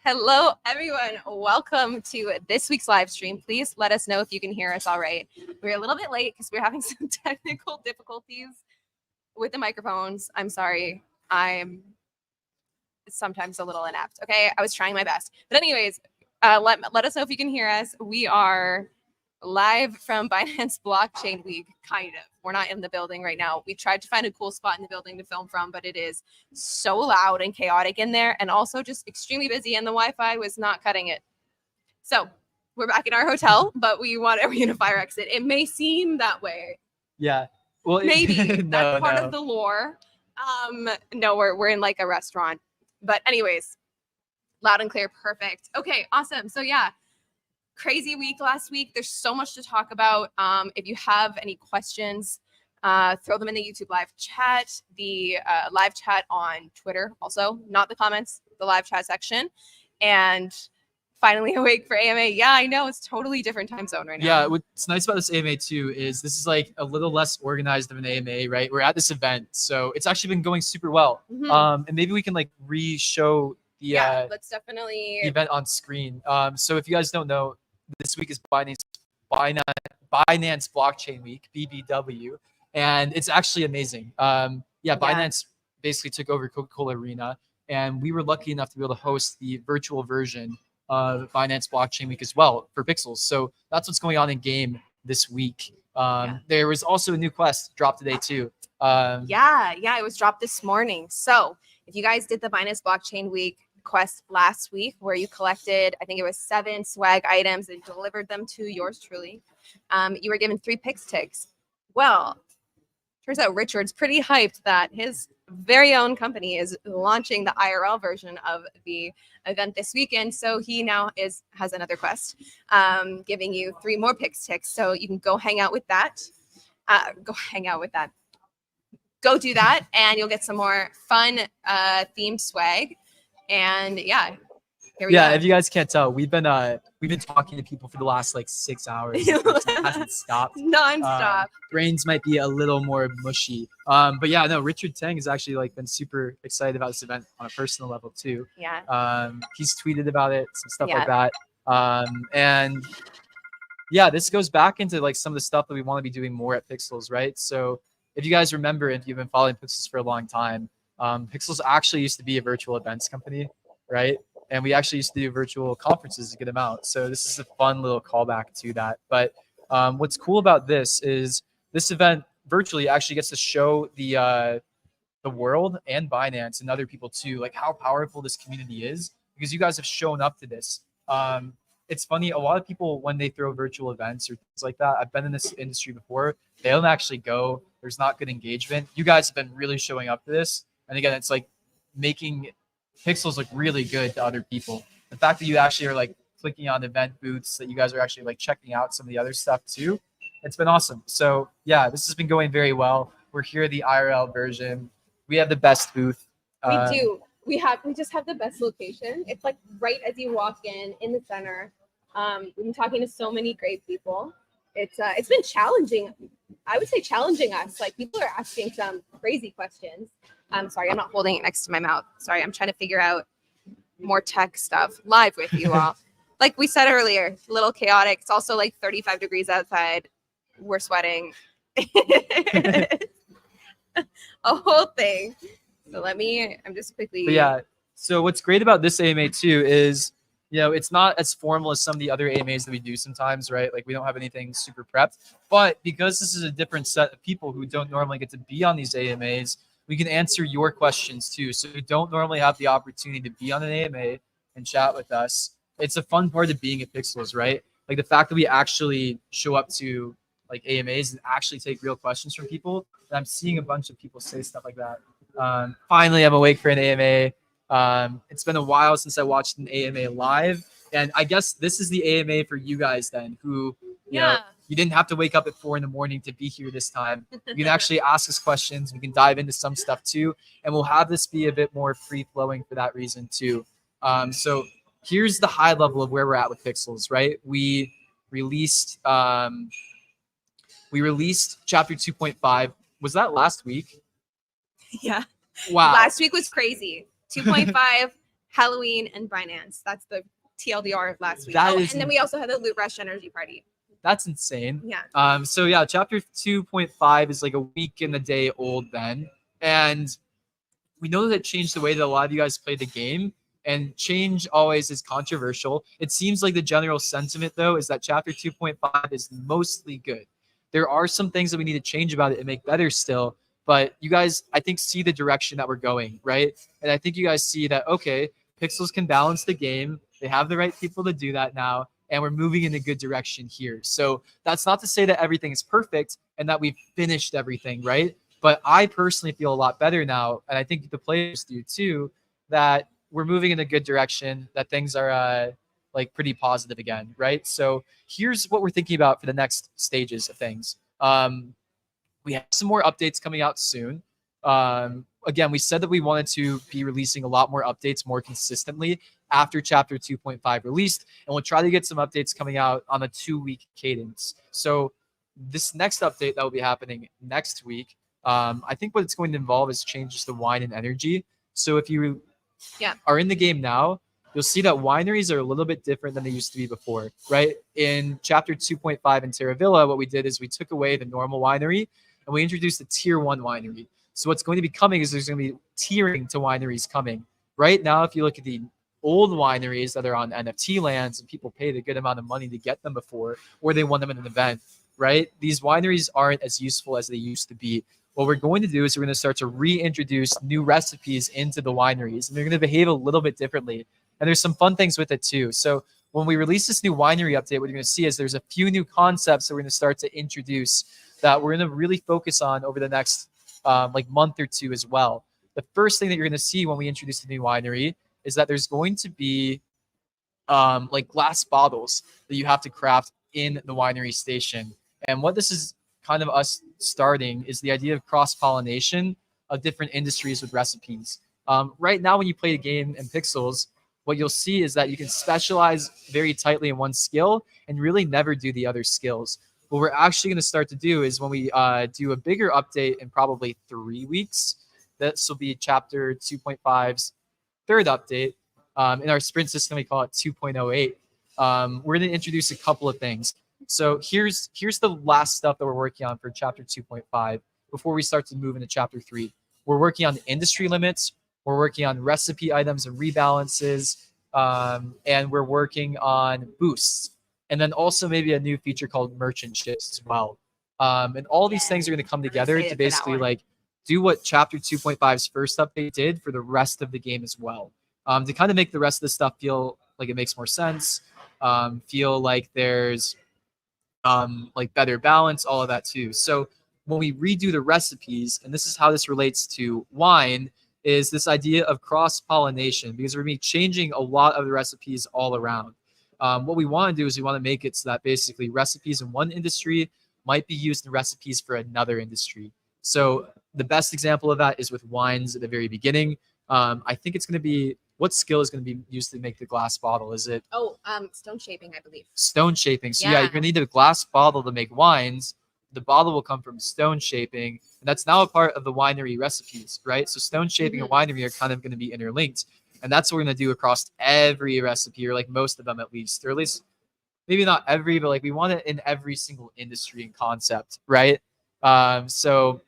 Hello, everyone. Welcome to this week's live stream. Please let us know if you can hear us all right. We're a little bit late because we're having some technical difficulties with the microphones. I'm sorry. I'm sometimes a little inept. Okay, I was trying my best. But anyways, let us know if you can hear us. We are live from Binance Blockchain Week, kind of. We're not in the building right now. We tried to find a cool spot in the building to film from, but it is so loud and chaotic in there, and also just extremely busy, and the Wi-Fi was not cutting it. So we're back in our hotel, but we want to reunify our exit. It may seem that way. Yeah. Well, maybe that's part of the lore. No, we're in like a restaurant. But anyways, loud and clear, perfect. Okay, awesome. So yeah, crazy week last week. There's so much to talk about. If you have any questions, throw them in the YouTube live chat, the live chat on Twitter also, not the comments, the live chat section. And finally awake for AMA. Yeah, I know, it's totally different time zone right now. Yeah, what's nice about this AMA too is this is like a little less organized of an AMA, right? We're at this event, so it's actually been going super well. And maybe we can like re-show the let's definitely the event on screen. So if you guys don't know, this week is Binance Blockchain Week, BBW, and it's actually amazing. Binance basically took over Coca-Cola Arena, and we were lucky enough to be able to host the virtual version of Binance Blockchain Week as well for Pixels. So that's what's going on in game this week. There was also a new quest dropped today too. It was dropped this morning. So if you guys did the Binance Blockchain Week quest last week where you collected, I think it was 7 swag items and delivered them to yours truly, you were given 3 Pix ticks. Well, turns out Richard's pretty hyped that his very own company is launching the IRL version of the event this weekend. So he now has another quest, giving you 3 more Pix ticks. So you can go hang out with that. Go do that, and you'll get some more fun themed swag. And here we go. If you guys can't tell, we've been talking to people for the last like 6 hours. It hasn't stopped. Non-stop. Brains might be a little more mushy. But yeah, no, Richard Tang has actually like been super excited about this event on a personal level too. Yeah. He's tweeted about it, some stuff like that. And yeah, this goes back into like some of the stuff that we want to be doing more at Pixels, right? So if you guys remember, if you've been following Pixels for a long time, Pixels actually used to be a virtual events company, right? And we actually used to do virtual conferences a good amount. So this is a fun little callback to that. But what's cool about this is this event virtually actually gets to show the world and Binance and other people too, like how powerful this community is, because you guys have shown up to this. It's funny, a lot of people, when they throw virtual events or things like that, I've been in this industry before, they don't actually go. There's not good engagement. You guys have been really showing up to this. And again, it's like making Pixels look really good to other people. The fact that you actually are like clicking on event booths, that you guys are actually like checking out some of the other stuff too, it's been awesome. So yeah, this has been going very well. We're here, the IRL version. We have the best booth. We do. We just have the best location. It's like right as you walk in the center. We've been talking to so many great people. It's been challenging. I would say challenging us. Like, people are asking some crazy questions. Sorry, I'm not holding it next to my mouth. Sorry, I'm trying to figure out more tech stuff live with you all. Like we said earlier, a little chaotic. It's also like 35 degrees outside. We're sweating. A whole thing. So I'm just quickly. But yeah. So what's great about this AMA too is, it's not as formal as some of the other AMAs that we do sometimes, right? Like, we don't have anything super prepped, but because this is a different set of people who don't normally get to be on these AMAs, we can answer your questions too. So you don't normally have the opportunity to be on an AMA and chat with us. It's a fun part of being at Pixels, right? Like, the fact that we actually show up to like AMAs and actually take real questions from people. And I'm seeing a bunch of people say stuff like that. Finally, I'm awake for an AMA. It's been a while since I watched an AMA live, and I guess this is the AMA for you guys then, who you know, you didn't have to wake up at 4 a.m. to be here this time. You can actually ask us questions. We can dive into some stuff too, and we'll have this be a bit more free flowing for that reason too. So here's the high level of where we're at with Pixels, right? We released chapter 2.5. Was that last week? Yeah. Wow. Last week was crazy. 2.5 Halloween and Binance. That's the TLDR of last week. That and is then we also had the Loot Rush Energy Party. That's insane. Yeah. So yeah, chapter 2.5 is like a week and a day old then. And we know that it changed the way that a lot of you guys play the game. And change always is controversial. It seems like the general sentiment, though, is that chapter 2.5 is mostly good. There are some things that we need to change about it and make better still. But you guys, I think, see the direction that we're going, right? And I think you guys see that, okay, Pixels can balance the game. They have the right people to do that now. And we're moving in a good direction here. So that's not to say that everything is perfect and that we've finished everything, right? But I personally feel a lot better now, and I think the players do too, that we're moving in a good direction, that things are like pretty positive again, right? So here's what we're thinking about for the next stages of things. We have some more updates coming out soon. Again, we said that we wanted to be releasing a lot more updates more consistently after chapter 2.5 released, and we'll try to get some updates coming out on a 2-week cadence. So this next update that will be happening next week, I think what it's going to involve is changes to wine and energy. So if you are in the game now, you'll see that wineries are a little bit different than they used to be before, right? In chapter 2.5 in Terravilla, what we did is we took away the normal winery and we introduced a tier 1 winery. So what's going to be coming is there's going to be tiering to wineries coming. Right now, if you look at the old wineries that are on NFT lands and people paid a good amount of money to get them before, or they won them in an event, right? These wineries aren't as useful as they used to be. What we're going to do is we're going to start to reintroduce new recipes into the wineries, and they're going to behave a little bit differently. And there's some fun things with it too. So when we release this new winery update, what you're going to see is there's a few new concepts that we're going to start to introduce that we're going to really focus on over the next like month or two as well. The first thing that you're going to see when we introduce the new winery is that there's going to be like glass bottles that you have to craft in the winery station. And what this is kind of us starting is the idea of cross-pollination of different industries with recipes. Right now, when you play a game in Pixels, what you'll see is that you can specialize very tightly in one skill and really never do the other skills. What we're actually going to start to do is when we do a bigger update in probably 3 weeks, this will be chapter 2.5's third update. In our sprint system, we call it 2.08. We're going to introduce a couple of things. So here's the last stuff that we're working on for chapter 2.5 before we start to move into chapter 3. We're working on the industry limits. We're working on recipe items and rebalances. And we're working on boosts. And then also maybe a new feature called merchant ships as well. And all these things are going to come together to basically like do what chapter 2.5's first update did for the rest of the game as well. To kind of make the rest of the stuff feel like it makes more sense, feel like there's like better balance, all of that too. So when we redo the recipes, and this is how this relates to wine, is this idea of cross-pollination, because we're going to be changing a lot of the recipes all around. What we want to do is we want to make it so that basically recipes in one industry might be used in recipes for another industry. So the best example of that is with wines at the very beginning. I think it's going to be, what skill is going to be used to make the glass bottle? Is it? Stone shaping, I believe. Stone shaping. So yeah, you're going to need a glass bottle to make wines. The bottle will come from stone shaping, and that's now a part of the winery recipes, right? So stone shaping and winery are kind of going to be interlinked, and that's what we're going to do across every recipe, or like most of them at least, or at least maybe not every, but like we want it in every single industry and concept, right? So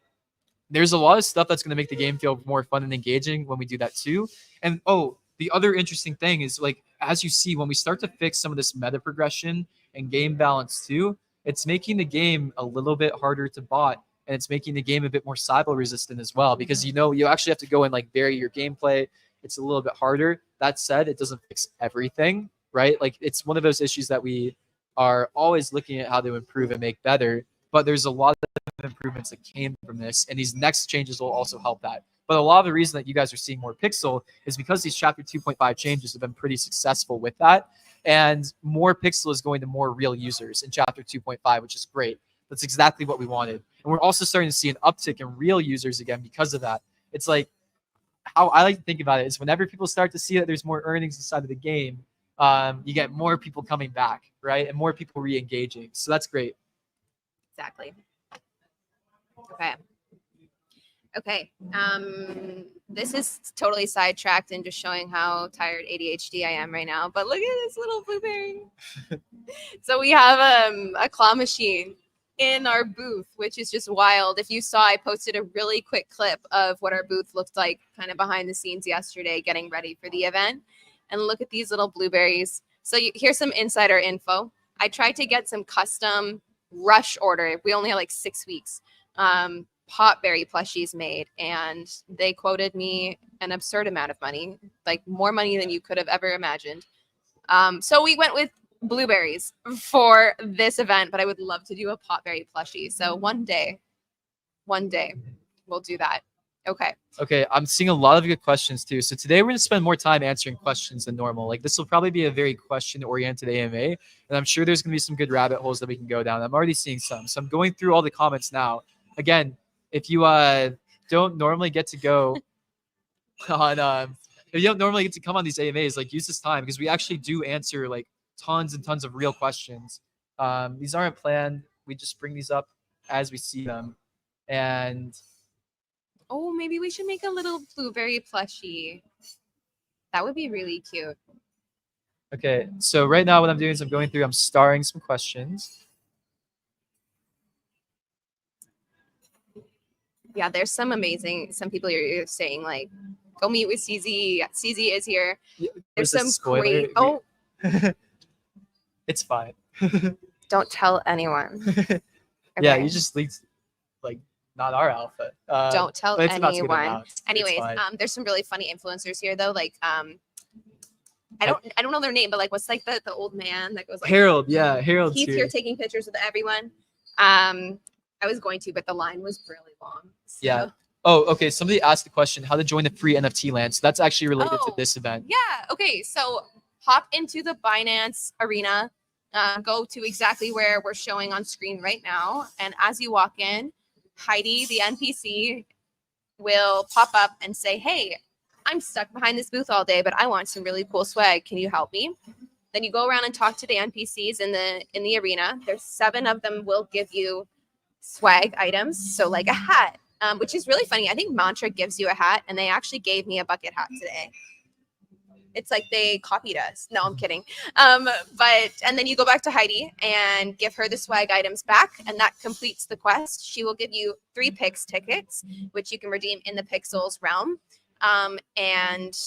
there's a lot of stuff that's going to make the game feel more fun and engaging when we do that too. And the other interesting thing is, like, as you see, when we start to fix some of this meta progression and game balance too, it's making the game a little bit harder to bot, and it's making the game a bit more cyber resistant as well, because you actually have to go and like vary your gameplay. It's a little bit harder. That said, it doesn't fix everything, right? Like, it's one of those issues that we are always looking at how to improve and make better, but there's a lot of improvements that came from this, and these next changes will also help that. But a lot of the reason that you guys are seeing more Pixel is because these chapter 2.5 changes have been pretty successful with that, and more Pixel is going to more real users in chapter 2.5, which is great. That's exactly what we wanted. And we're also starting to see an uptick in real users again because of that. It's like, how I like to think about it is whenever people start to see that there's more earnings inside of the game, you get more people coming back, right? And more people re-engaging. So that's great. Exactly. Okay. this is totally sidetracked and just showing how tired ADHD I am right now. But look at this little blueberry. So we have a claw machine in our booth, which is just wild. If you saw, I posted a really quick clip of what our booth looked like kind of behind the scenes yesterday, getting ready for the event. And look at these little blueberries. So here's some insider info. I tried to get some custom rush order. We only had like 6 weeks. Potberry plushies made, and they quoted me an absurd amount of money, like more money than you could have ever imagined. So we went with blueberries for this event, but I would love to do a potberry plushie. So one day we'll do that. Okay, I'm seeing a lot of good questions too. So today we're going to spend more time answering questions than normal. Like this will probably be a very question-oriented AMA, and I'm sure there's going to be some good rabbit holes that we can go down. I'm already seeing some. So I'm going through all the comments now. Again, if you don't normally get to go on if you don't normally get to come on these AMAs, like use this time because we actually do answer like tons and tons of real questions. These aren't planned. We just bring these up as we see them. And oh, maybe we should make a little blueberry plushie. That would be really cute. Okay, so right now what I'm doing is I'm starring some questions. Yeah, there's some people you're saying like, go meet with CZ. CZ is here. There's some great. Oh, it's fine. Don't tell anyone. Okay. Yeah, you just leaked like not our alpha. Don't tell anyone. Anyways, there's some really funny influencers here though. Like I don't know their name, but like what's like the old man that goes like Harold. Yeah, Harold. He's here taking pictures with everyone. I was going to, but the line was really long. So. Yeah. Oh, okay. Somebody asked the question, how to join the free NFT land. So that's actually related to this event. Yeah. Okay. So hop into the Binance arena, go to exactly where we're showing on screen right now. And as you walk in, Heidi, the NPC, will pop up and say, hey, I'm stuck behind this booth all day, but I want some really cool swag. Can you help me? Then you go around and talk to the NPCs in the arena. There's 7 of them will give you swag items. So like a hat, which is really funny. I think Mantra gives you a hat, and they actually gave me a bucket hat today. It's like they copied us. No, I'm kidding. And then you go back to Heidi and give her the swag items back, and that completes the quest. She will give you 3 Pix tickets, which you can redeem in the Pixels realm, and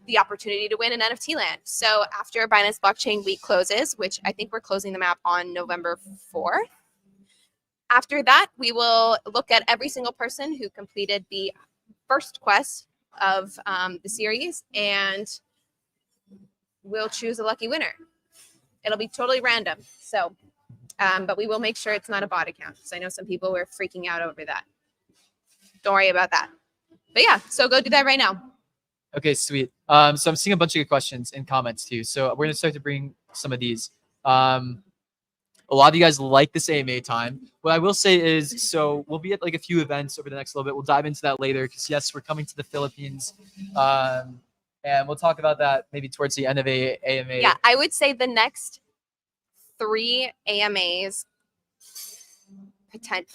the opportunity to win an NFT land. So after Binance Blockchain Week closes, which I think we're closing the map on November 4th, after that, we will look at every single person who completed the first quest of the series, and we'll choose a lucky winner. It'll be totally random. So, but we will make sure it's not a bot account, because I know some people were freaking out over that. Don't worry about that. But yeah, so go do that right now. Okay, sweet. So I'm seeing a bunch of good questions in comments too. So we're gonna start to bring some of these. A lot of you guys like this AMA time. What I will say is, so we'll be at like a few events over the next little bit. We'll dive into that later because yes, we're coming to the Philippines. And we'll talk about that maybe towards the end of AMA. Yeah, I would say the next 3 AMAs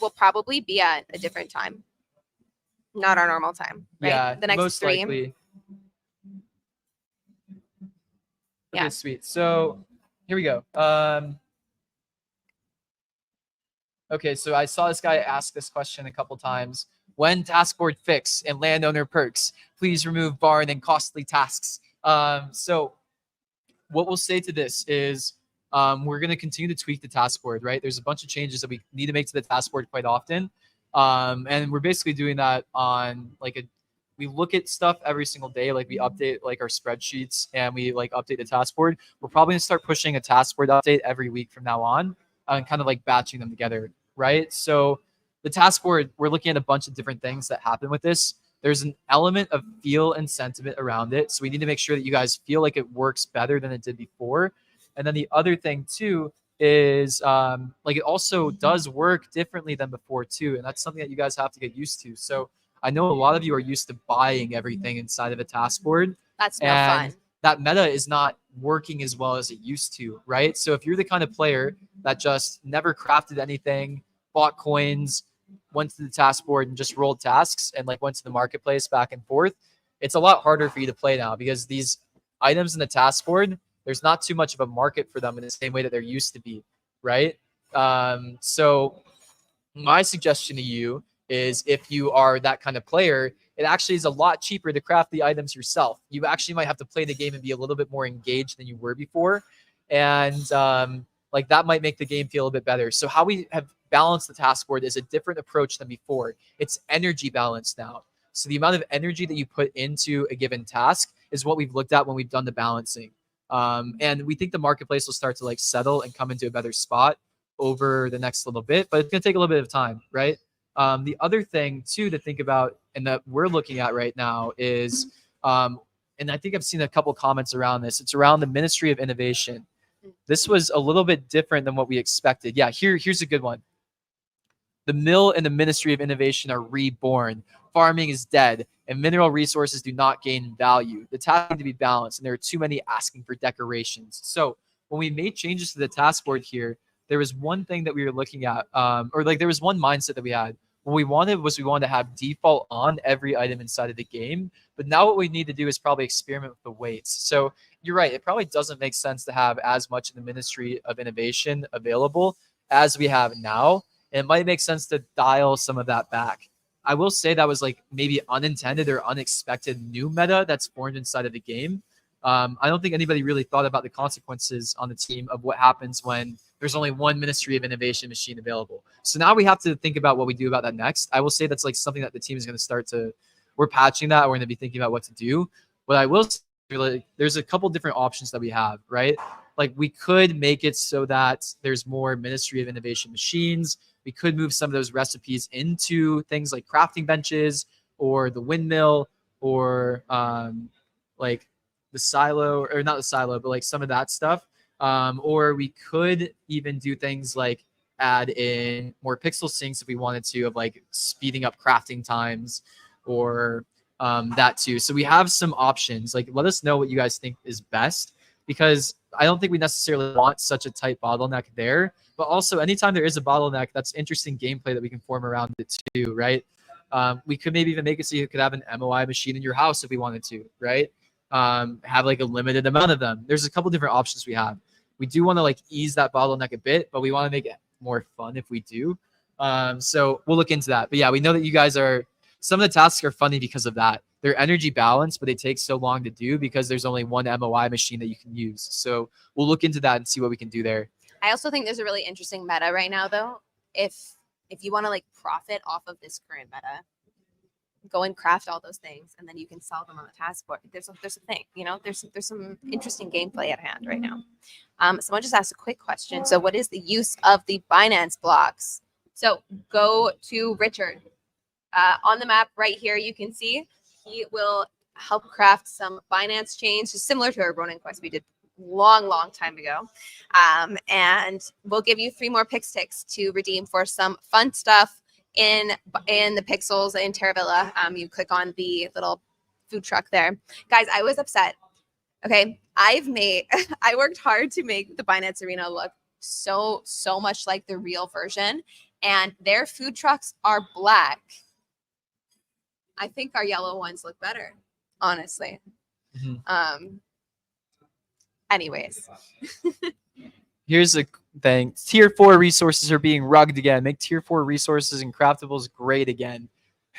will probably be at a different time. Not our normal time, right? Yeah, the next most 3. Likely. Yeah. Okay, sweet. So here we go. Okay, so I saw this guy ask this question a couple times. When Taskboard fix and landowner perks, please remove barn and costly tasks. So what we'll say to this is we're going to continue to tweak the Taskboard, right? There's a bunch of changes that we need to make to the Taskboard quite often. And we're basically doing that on like we look at stuff every single day. Like we update like our spreadsheets and we like update the Taskboard. We're probably going to start pushing a Taskboard update every week from now on and kind of like batching them together. Right. So the Taskboard, we're looking at a bunch of different things that happen with this. There's an element of feel and sentiment around it. So we need to make sure that you guys feel like it works better than it did before. And then the other thing too is like it also does work differently than before too. And that's something that you guys have to get used to. So I know a lot of you are used to buying everything inside of a Taskboard. That's no fun. That meta is not working as well as it used to, right? So if you're the kind of player that just never crafted anything, bought coins, went to the task board and just rolled tasks and like went to the marketplace back and forth, it's a lot harder for you to play now because these items in the task board, there's not too much of a market for them in the same way that there used to be, right? So my suggestion to you is if you are that kind of player, it actually is a lot cheaper to craft the items yourself. You actually might have to play the game and be a little bit more engaged than you were before. And like that might make the game feel a bit better. So how we have balanced the task board is a different approach than before. It's energy balance now. So the amount of energy that you put into a given task is what we've looked at when we've done the balancing. And we think the marketplace will start to like settle and come into a better spot over the next little bit, but it's going to take a little bit of time, right? The other thing too to think about and that we're looking at right now is, and I think I've seen a couple comments around this. It's around the Ministry of Innovation. This was a little bit different than what we expected. Yeah, here's a good one. The mill and the Ministry of Innovation are reborn. Farming is dead, and mineral resources do not gain value. The task need to be balanced, and there are too many asking for decorations. So when we made changes to the task board here, there was one thing that we were looking at, or like there was one mindset that we had. What we wanted to have default on every item inside of the game. But now what we need to do is probably experiment with the weights. So you're right. It probably doesn't make sense to have as much in the Ministry of Innovation available as we have now. And it might make sense to dial some of that back. I will say that was like maybe unintended or unexpected new meta that's formed inside of the game. I don't think anybody really thought about the consequences on the team of what happens when there's only one Ministry of Innovation machine available. So now we have to think about what we do about that next. I will say that's like something that the team is going to start to, we're patching that. We're going to be thinking about what to do. But I will say, like, there's a couple different options that we have, right? Like we could make it so that there's more Ministry of Innovation machines. We could move some of those recipes into things like crafting benches or the windmill or like the silo, or not the silo, but like some of that stuff. Or we could even do things like add in more pixel sinks if we wanted to, of like speeding up crafting times or that too. So we have some options. Like let us know what you guys think is best, because I don't think we necessarily want such a tight bottleneck there. But also anytime there is a bottleneck, that's interesting gameplay that we can form around it too, right? We could maybe even make it so you could have an MOI machine in your house if we wanted to, right? Have like a limited amount of them. There's a couple different options we have. We do want to like ease that bottleneck a bit, but we want to make it more fun if we do. So we'll look into that. But yeah, we know that you guys are, some of the tasks are funny because of that. They're energy balanced, but they take so long to do because there's only one MOI machine that you can use. So we'll look into that and see what we can do there. I also think there's a really interesting meta right now, though. If you want to like profit off of this current meta, go and craft all those things, and then you can sell them on the task board. There's a thing, you know. There's some interesting gameplay at hand right now. Someone just asked a quick question. So, what is the use of the Binance blocks? So, go to Richard on the map right here. You can see he will help craft some Binance chains, just similar to our Ronin quest we did long time ago. And we'll give you 3 more pick sticks to redeem for some fun stuff in the pixels in Terravilla. You click on the little food truck there. Guys, I was upset. Okay, I worked hard to make the Binance Arena look so much like the real version, and their food trucks are black. I think our yellow ones look better, honestly. Mm-hmm. Anyways. Here's the thing. Tier 4 resources are being rugged again. Make Tier 4 resources and craftables great again.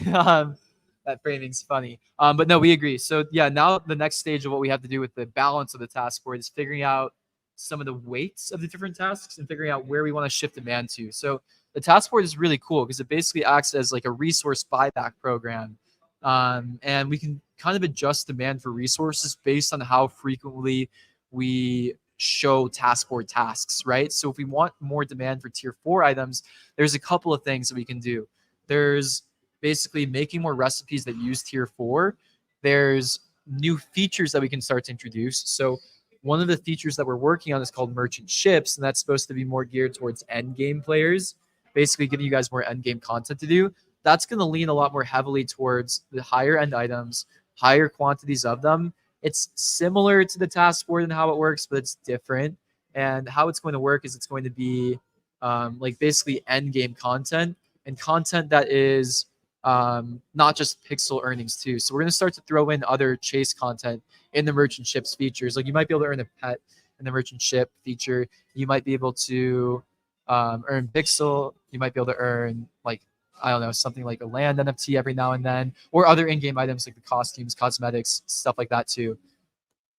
That framing's funny. But no, we agree. So yeah, now the next stage of what we have to do with the balance of the task board is figuring out some of the weights of the different tasks and figuring out where we want to shift demand to. So the task board is really cool because it basically acts as like a resource buyback program. And we can kind of adjust demand for resources based on how frequently we show task board tasks, right? So if we want more demand for tier 4 items, there's a couple of things that we can do. There's basically making more recipes that use tier 4. There's new features that we can start to introduce. So one of the features that we're working on is called merchant ships, and that's supposed to be more geared towards end game players, basically giving you guys more end game content to do. That's going to lean a lot more heavily towards the higher end items, higher quantities of them. It's similar to the task board and how it works, but it's different. And how it's going to work is it's going to be like basically end game content, and content that is not just pixel earnings too. So we're going to start to throw in other chase content in the merchant ships features. Like you might be able to earn a pet in the merchant ship feature. You might be able to earn pixel. You might be able to earn like, I don't know, something like a land NFT every now and then, or other in-game items like the costumes, cosmetics, stuff like that too.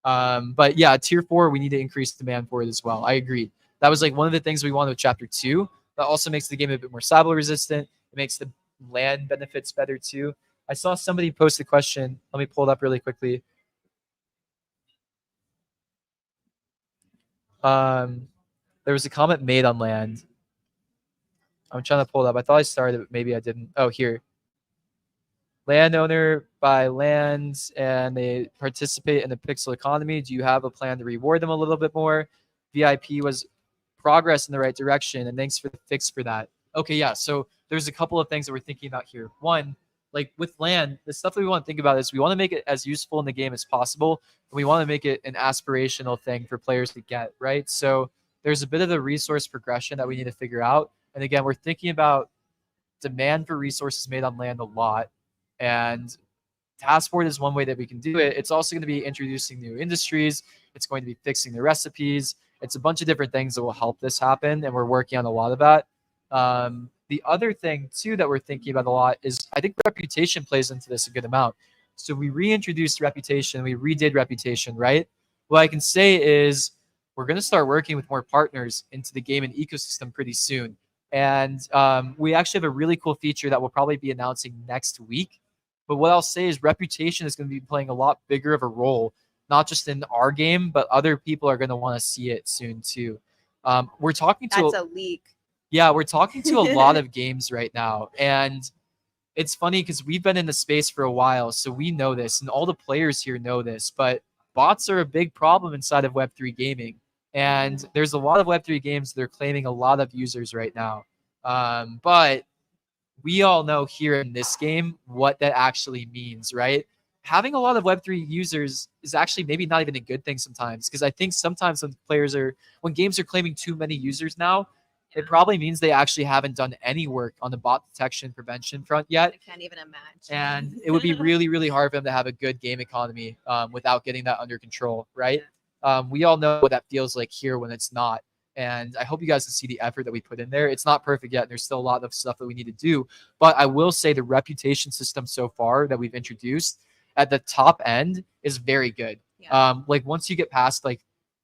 But yeah, tier 4, we need to increase demand for it as well. I agree. That was like one of the things we wanted with chapter 2. That also makes the game a bit more cyber resistant. It makes the land benefits better too. I saw somebody post a question. Let me pull it up really quickly. There was a comment made on land. I'm trying to pull it up. I thought I started it, but maybe I didn't. Oh, here. Landowner buy lands and they participate in the pixel economy. Do you have a plan to reward them a little bit more? VIP was progress in the right direction, and thanks for the fix for that. Okay, yeah. So there's a couple of things that we're thinking about here. One, like with land, the stuff that we want to think about is we want to make it as useful in the game as possible, and we want to make it an aspirational thing for players to get, right? So there's a bit of a resource progression that we need to figure out. And again, we're thinking about demand for resources made on land a lot. And Taskboard is one way that we can do it. It's also going to be introducing new industries. It's going to be fixing the recipes. It's a bunch of different things that will help this happen, and we're working on a lot of that. The other thing, too, that we're thinking about a lot is I think reputation plays into this a good amount. So we reintroduced reputation. We redid reputation, right? What I can say is we're going to start working with more partners into the game and ecosystem pretty soon. And we actually have a really cool feature that we'll probably be announcing next week. But what I'll say is reputation is going to be playing a lot bigger of a role, not just in our game, but other people are going to want to see it soon too. We're talking to That's a leak. Yeah, we're talking to a lot of games right now. And it's funny because we've been in the space for a while, so we know this, and all the players here know this, but bots are a big problem inside of Web3 gaming. And there's a lot of Web3 games that are claiming a lot of users right now. But we all know here in this game what that actually means, right? Having a lot of Web3 users is actually maybe not even a good thing sometimes, because I think sometimes when games are claiming too many users now, it probably means they actually haven't done any work on the bot detection prevention front yet. I can't even imagine. And it would be really, really hard for them to have a good game economy without getting that under control, right? We all know what that feels like here when it's not. And I hope you guys can see the effort that we put in there. It's not perfect yet. There's still a lot of stuff that we need to do. But I will say the reputation system so far that we've introduced at the top end is very good. Yeah. Like once you get past like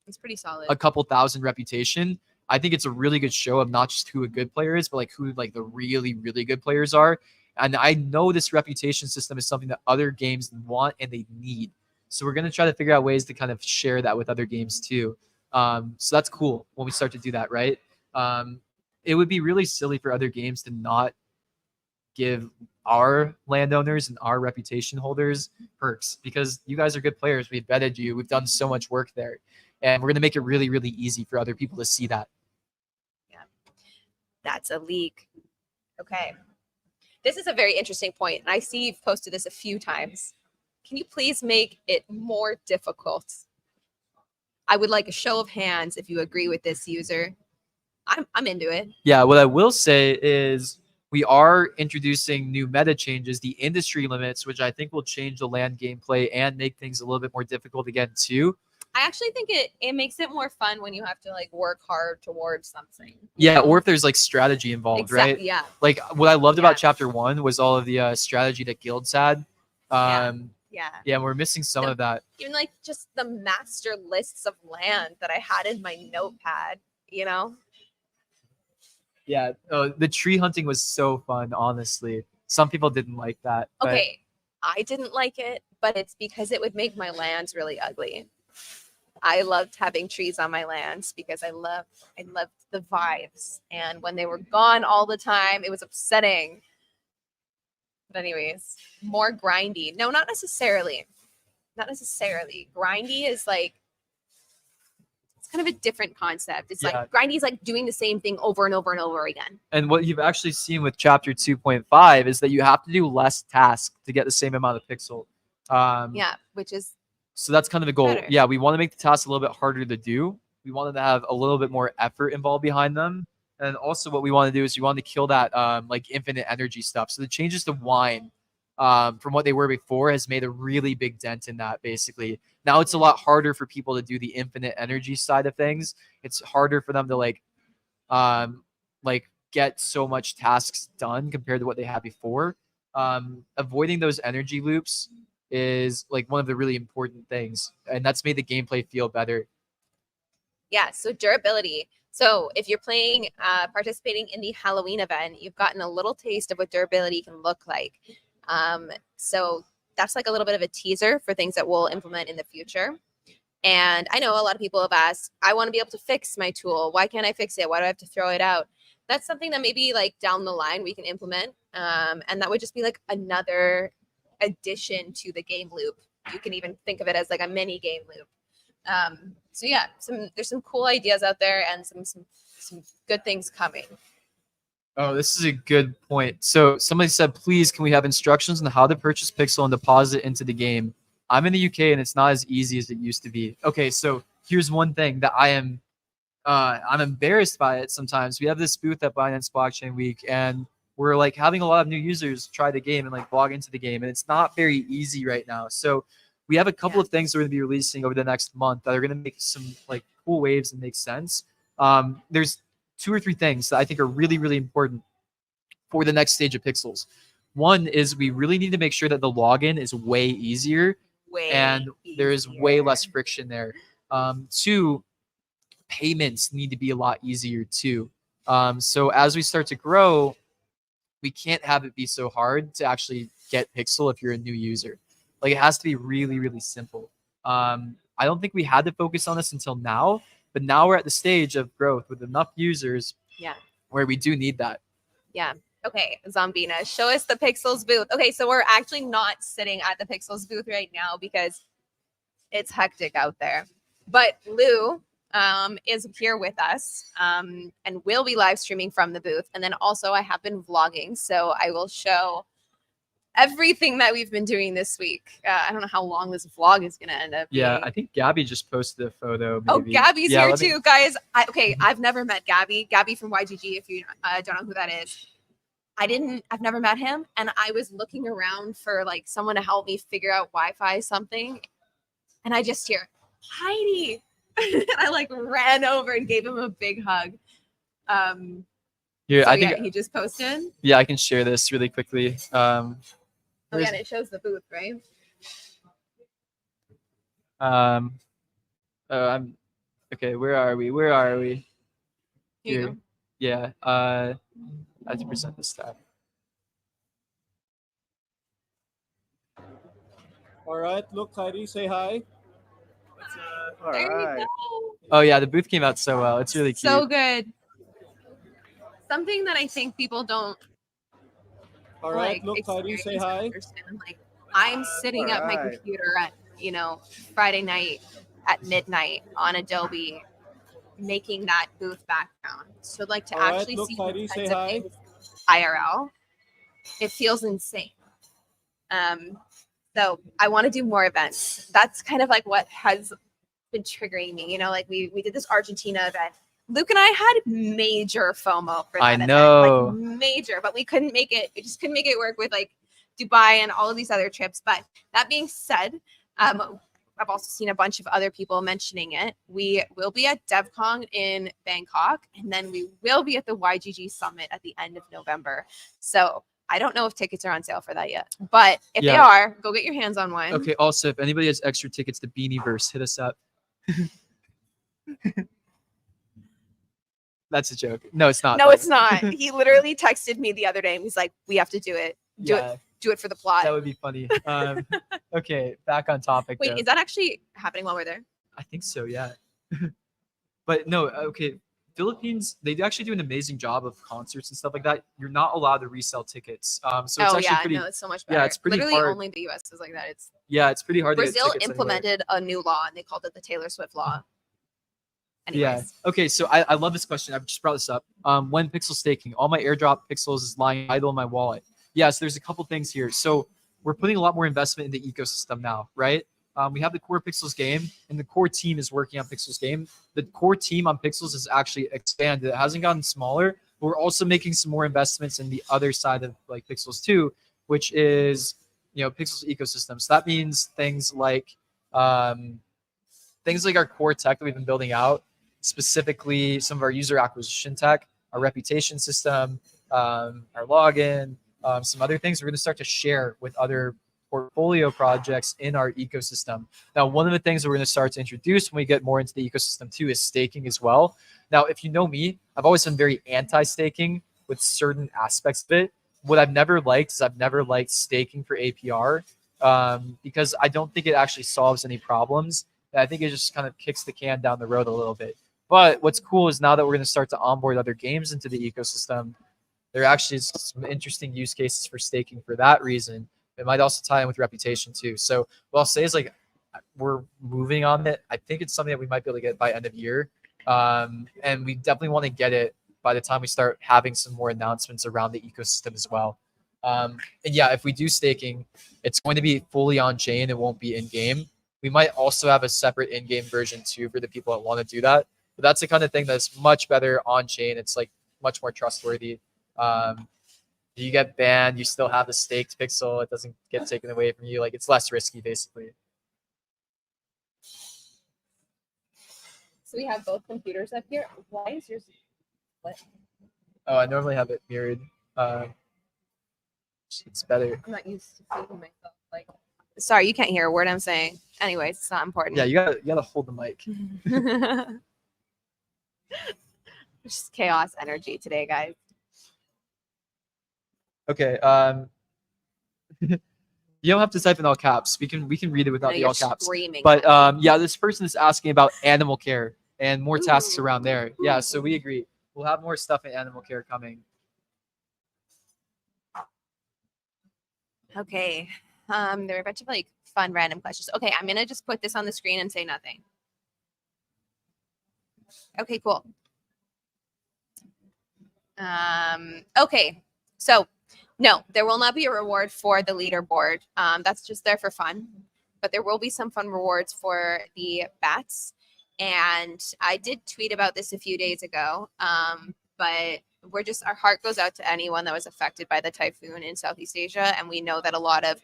it's pretty solid, a couple thousand reputation, I think it's a really good show of not just who a good player is, but like who like the really, really good players are. And I know this reputation system is something that other games want and they need. So we're going to try to figure out ways to kind of share that with other games too. So that's cool when we start to do that, right? It would be really silly for other games to not give our landowners and our reputation holders perks, because you guys are good players. We've vetted you. We've done so much work there. And we're going to make it really, really easy for other people to see that. That's a leak. Okay. This is a very interesting point, and I see you've posted this a few times. Can you please make it more difficult? I would like a show of hands if you agree with this, user. I'm into it. Yeah, what I will say is we are introducing new meta changes, the industry limits, which I think will change the land gameplay and make things a little bit more difficult again too. I actually think it makes it more fun when you have to like work hard towards something. Yeah, or if there's like strategy involved, right? Yeah. Like what I loved about chapter 1 was all of the strategy that guilds had. Yeah, we're missing some of that. Even like just the master lists of land that I had in my notepad, you know? Yeah, the tree hunting was so fun, honestly. Some people didn't like that. Okay, I didn't like it, but it's because it would make my lands really ugly. I loved having trees on my lands because I loved the vibes. And when they were gone all the time, it was upsetting. But anyways, more grindy. No, not necessarily. Not necessarily. Grindy is like, it's kind of a different concept. It's like grindy is like doing the same thing over and over and over again. And what you've actually seen with chapter 2.5 is that you have to do less tasks to get the same amount of pixel. Which is so that's kind of the goal. better. Yeah, we want to make the tasks a little bit harder to do. We want them to have a little bit more effort involved behind them. And also what we want to do is we want to kill that like infinite energy stuff. So the changes to wine from what they were before has made a really big dent in that. Basically, now it's a lot harder for people to do the infinite energy side of things. It's harder for them to um, get so much tasks done compared to what they had before. Avoiding those energy loops is like one of the really important things, and that's made the gameplay feel better. Yeah, so durability. So if you're participating in the Halloween event, you've gotten a little taste of what durability can look like. So that's like a little bit of a teaser for things that we'll implement in the future. And I know a lot of people have asked, I want to be able to fix my tool. Why can't I fix it? Why do I have to throw it out? That's something that maybe like down the line we can implement. And that would just be like another addition to the game loop. You can even think of it as like a mini game loop. So yeah, there's some cool ideas out there and some good things coming. Oh, this is a good point. So somebody said, please, can we have instructions on how to purchase Pixel and deposit into the game? I'm in the UK and it's not as easy as it used to be. Okay, so here's one thing that I'm embarrassed by it sometimes. We have this booth at Binance Blockchain Week and we're like having a lot of new users try the game and like log into the game, and it's not very easy right now. So we have a couple of things we're going to be releasing over the next month that are going to make some like cool waves and make sense. There's 2 or 3 things that I think are really, really important for the next stage of Pixels. One is we really need to make sure that the login is way easier there is way less friction there. 2, payments need to be a lot easier too. So as we start to grow, we can't have it be so hard to actually get Pixel if you're a new user. Like it has to be really, really simple. I don't think we had to focus on this until now, but now we're at the stage of growth with enough users where we do need that. Yeah. Okay, Zombina, show us the Pixels booth. Okay, so we're actually not sitting at the Pixels booth right now because it's hectic out there. But Lou is here with us and will be live streaming from the booth. And then also I have been vlogging, so I will show everything that we've been doing this week. I don't know how long this vlog is going to end up being. I think Gabby just posted a photo. Maybe. Oh, Gabby's here too, guys. I've never met Gabby. Gabby from YGG, if you don't know who that is. I've never met him. And I was looking around for like someone to help me figure out Wi-Fi something. And I just hear, Heidi. And I like ran over and gave him a big hug. Here, I think he just posted. Yeah, I can share this really quickly. And it shows the booth, right? I'm okay. Where are we? Here. Yeah. I have to present this tab. All right, look, Heidi, say hi. All right. Oh yeah, the booth came out so well. It's really cute. So good. Something that I think people don't. All right, look, Heidi, say hi. Like, I'm sitting at my computer at Friday night at midnight on Adobe, making that booth background. So like to actually see Heidi, say hi. IRL, it feels insane. So I want to do more events. That's kind of like what has been triggering me. Like we did this Argentina event. Luke and I had major FOMO for that event, like major, but we couldn't make it. We just couldn't make it work with like Dubai and all of these other trips. But that being said, I've also seen a bunch of other people mentioning it. We will be at DevCon in Bangkok, and then we will be at the YGG Summit at the end of November. So I don't know if tickets are on sale for that yet, but if they are, go get your hands on one. Okay. Also, if anybody has extra tickets to Beanieverse, hit us up. That's a joke. No, it's not. No, it's not. He literally texted me the other day and he's like, we have to do it. Do it for the plot. That would be funny. Okay, back on topic. Wait, is that actually happening while we're there? I think so, yeah. But no, okay. Philippines, they actually do an amazing job of concerts and stuff like that. You're not allowed to resell tickets. So it's actually pretty. No, it's so much better. Yeah, it's pretty literally hard. Only the US is like that. It's pretty hard. Brazil to get implemented a new law and they called it the Taylor Swift law. Anyways. Yeah. Okay, so I love this question. I've just brought this up. When pixel staking, all my airdrop pixels is lying idle in my wallet. Yeah, so there's a couple things here. So we're putting a lot more investment in the ecosystem now, right? we have the core Pixels game, and the core team is working on Pixels game. The core team on Pixels has actually expanded. It hasn't gotten smaller. But we're also making some more investments in the other side of like Pixels 2, which is Pixels ecosystem. So that means things like our core tech that we've been building out, specifically some of our user acquisition tech, our reputation system, our login, some other things we're going to start to share with other portfolio projects in our ecosystem. Now, one of the things that we're going to start to introduce when we get more into the ecosystem too is staking as well. Now, if you know me, I've always been very anti-staking with certain aspects of it. What I've never liked is I've never liked staking for APR because I don't think it actually solves any problems. I think it just kind of kicks the can down the road a little bit. But what's cool is now that we're going to start to onboard other games into the ecosystem, there actually is some interesting use cases for staking for that reason. It might also tie in with reputation too. So what I'll say is like we're moving on it. I think it's something that we might be able to get by end of year. And we definitely want to get it by the time we start having some more announcements around the ecosystem as well. And yeah, if we do staking, it's going to be fully on chain. It won't be in game. We might also have a separate in-game version too for the people that want to do that. But that's the kind of thing that's much better on chain. It's like much more trustworthy. You get banned, you still have the staked pixel. It doesn't get taken away from you. Like it's less risky, basically. So we have both computers up here. Why is yours split? Oh, I normally have it mirrored. It's better. I'm not used to seeing myself like. Sorry, you can't hear a word I'm saying. Anyways, it's not important. Yeah, you gotta hold the mic. Just chaos energy today, guys. Okay. You don't have to type in all caps. We can read it without the all caps. But yeah, this person is asking about animal care and more tasks around there. Yeah, so we agree. We'll have more stuff in animal care coming. Okay. There are a bunch of like fun random questions. Okay, I'm gonna just put this on the screen and say nothing. Okay, cool. Okay, so no, there will not be a reward for the leaderboard. That's just there for fun, but there will be some fun rewards for the bats. And I did tweet about this a few days ago, but our heart goes out to anyone that was affected by the typhoon in Southeast Asia. And we know that a lot of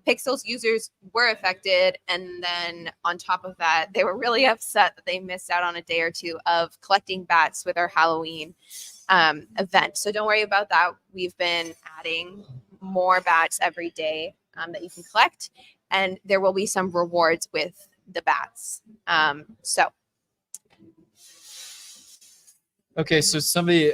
Pixels users were affected. And then on top of that, they were really upset that they missed out on a day or two of collecting bats with our Halloween event. So don't worry about that. We've been adding more bats every day that you can collect. And there will be some rewards with the bats. Okay, so somebody...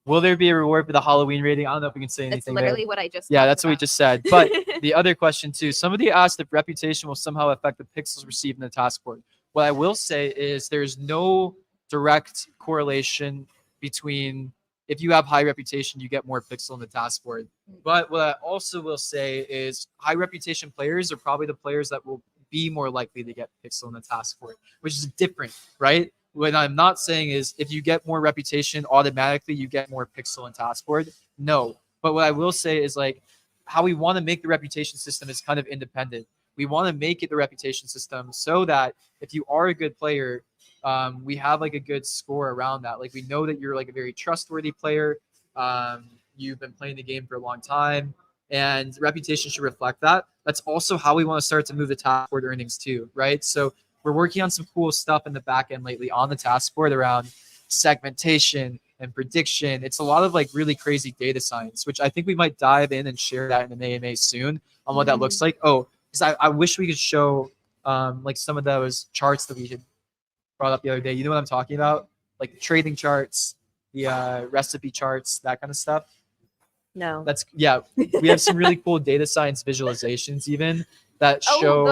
Will there be a reward for the Halloween rating? I don't know if we can say anything. That's literally what I just Yeah, that's what we just said. But the other question too, somebody asked if reputation will somehow affect the pixels received in the taskboard. What I will say is there's no direct correlation between if you have high reputation, you get more pixel in the taskboard. But what I also will say is high reputation players are probably the players that will be more likely to get pixel in the taskboard, which is different, right? What I'm not saying is if you get more reputation, automatically you get more pixel and taskboard. No. But what I will say is like how we want to make the reputation system is kind of independent. We want to make it the reputation system so that if you are a good player, we have like a good score around that. Like we know that you're like a very trustworthy player. You've been playing the game for a long time, and reputation should reflect that. That's also how we want to start to move the taskboard earnings too, right? So we're working on some cool stuff in the back end lately on the taskboard around segmentation and prediction. It's a lot of like really crazy data science, which I think we might dive in and share that in an AMA soon on what that looks like. Oh, because I wish we could show like some of those charts that we had brought up the other day. You know what I'm talking about? Like the trading charts, the recipe charts, that kind of stuff. No. We have some really cool data science visualizations even that show.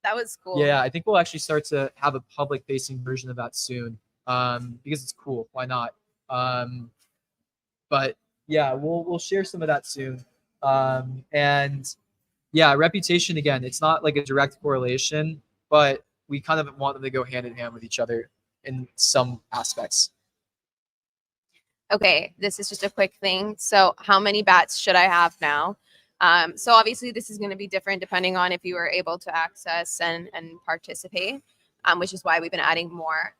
That was cool. Yeah, I think we'll actually start to have a public-facing version of that soon because it's cool. Why not? But yeah, we'll share some of that soon. And yeah, reputation again. It's not like a direct correlation, but we kind of want them to go hand in hand with each other in some aspects. Okay, this is just a quick thing. So how many bats should I have now? So obviously this is going to be different depending on if you are able to access and participate, which is why we've been adding more.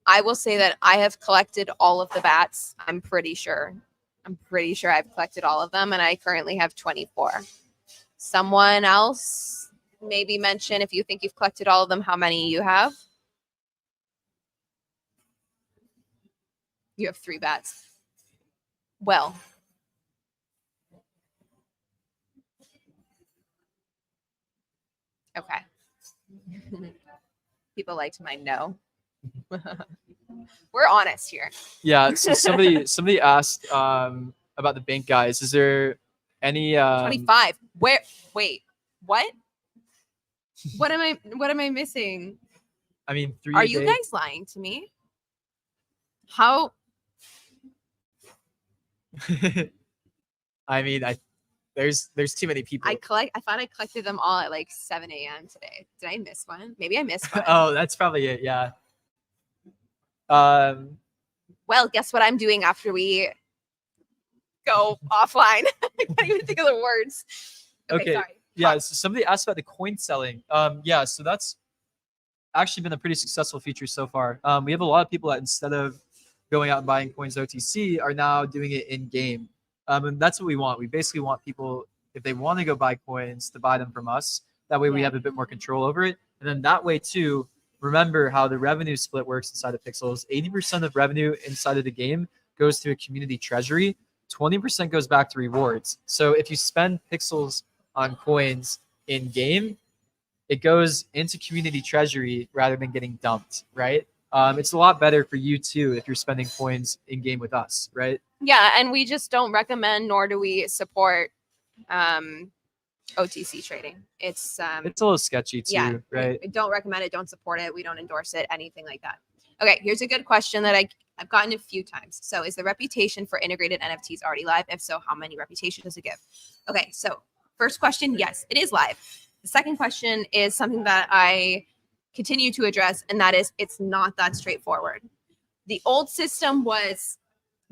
I will say that I have collected all of the bats. I'm pretty sure I've collected all of them, and I currently have 24. Someone else maybe mention if you think you've collected all of them, how many you have. You have 3 bats. Well, okay. People like to mind no. We're honest here. Yeah. So somebody asked about the bank guys. Is there any 25? Where? Wait. What? What am I missing? I mean, 3. Are you guys lying to me? How? I mean, there's too many people. I thought I collected them all at like 7 a.m. today. Did I miss one? Maybe I missed one. Oh, that's probably it. Yeah. Well, guess what I'm doing after we go offline? I can't even think of the words. Okay. Sorry. Yeah. So somebody asked about the coin selling. Yeah. So that's actually been a pretty successful feature so far. We have a lot of people that instead of going out and buying coins OTC are now doing it in game. And that's what we want. We basically want people, if they want to go buy coins, to buy them from us. That way we have a bit more control over it. And then that way too, remember how the revenue split works inside of Pixels. 80% of revenue inside of the game goes to a community treasury. 20% goes back to rewards. So if you spend Pixels on coins in game, it goes into community treasury rather than getting dumped, right? It's a lot better for you too if you're spending coins in game with us, right? Yeah, and we just don't recommend nor do we support OTC trading. It's a little sketchy too, right? We don't recommend it, don't support it, we don't endorse it, anything like that. Okay, here's a good question that I've gotten a few times. So is the reputation for integrated NFTs already live? If so, how many reputations does it give? Okay, so first question, yes, it is live. The second question is something that I continue to address, and that is it's not that straightforward. The old system was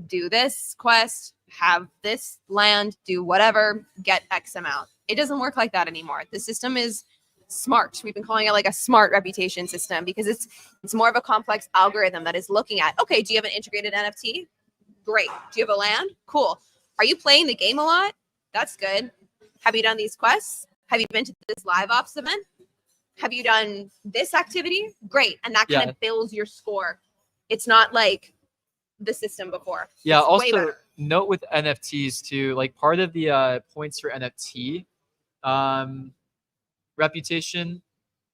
do this quest, have this land, do whatever, get X amount. It doesn't work like that anymore. The system is smart. We've been calling it like a smart reputation system because it's more of a complex algorithm that is looking at, okay, do you have an integrated NFT? Great. Do you have a land? Cool. Are you playing the game a lot? That's good. Have you done these quests? Have you been to this live ops event? Have you done this activity? Great. And that kind of builds your score. It's not like the system before. Yeah. It's also note with NFTs too, like part of the points for NFT reputation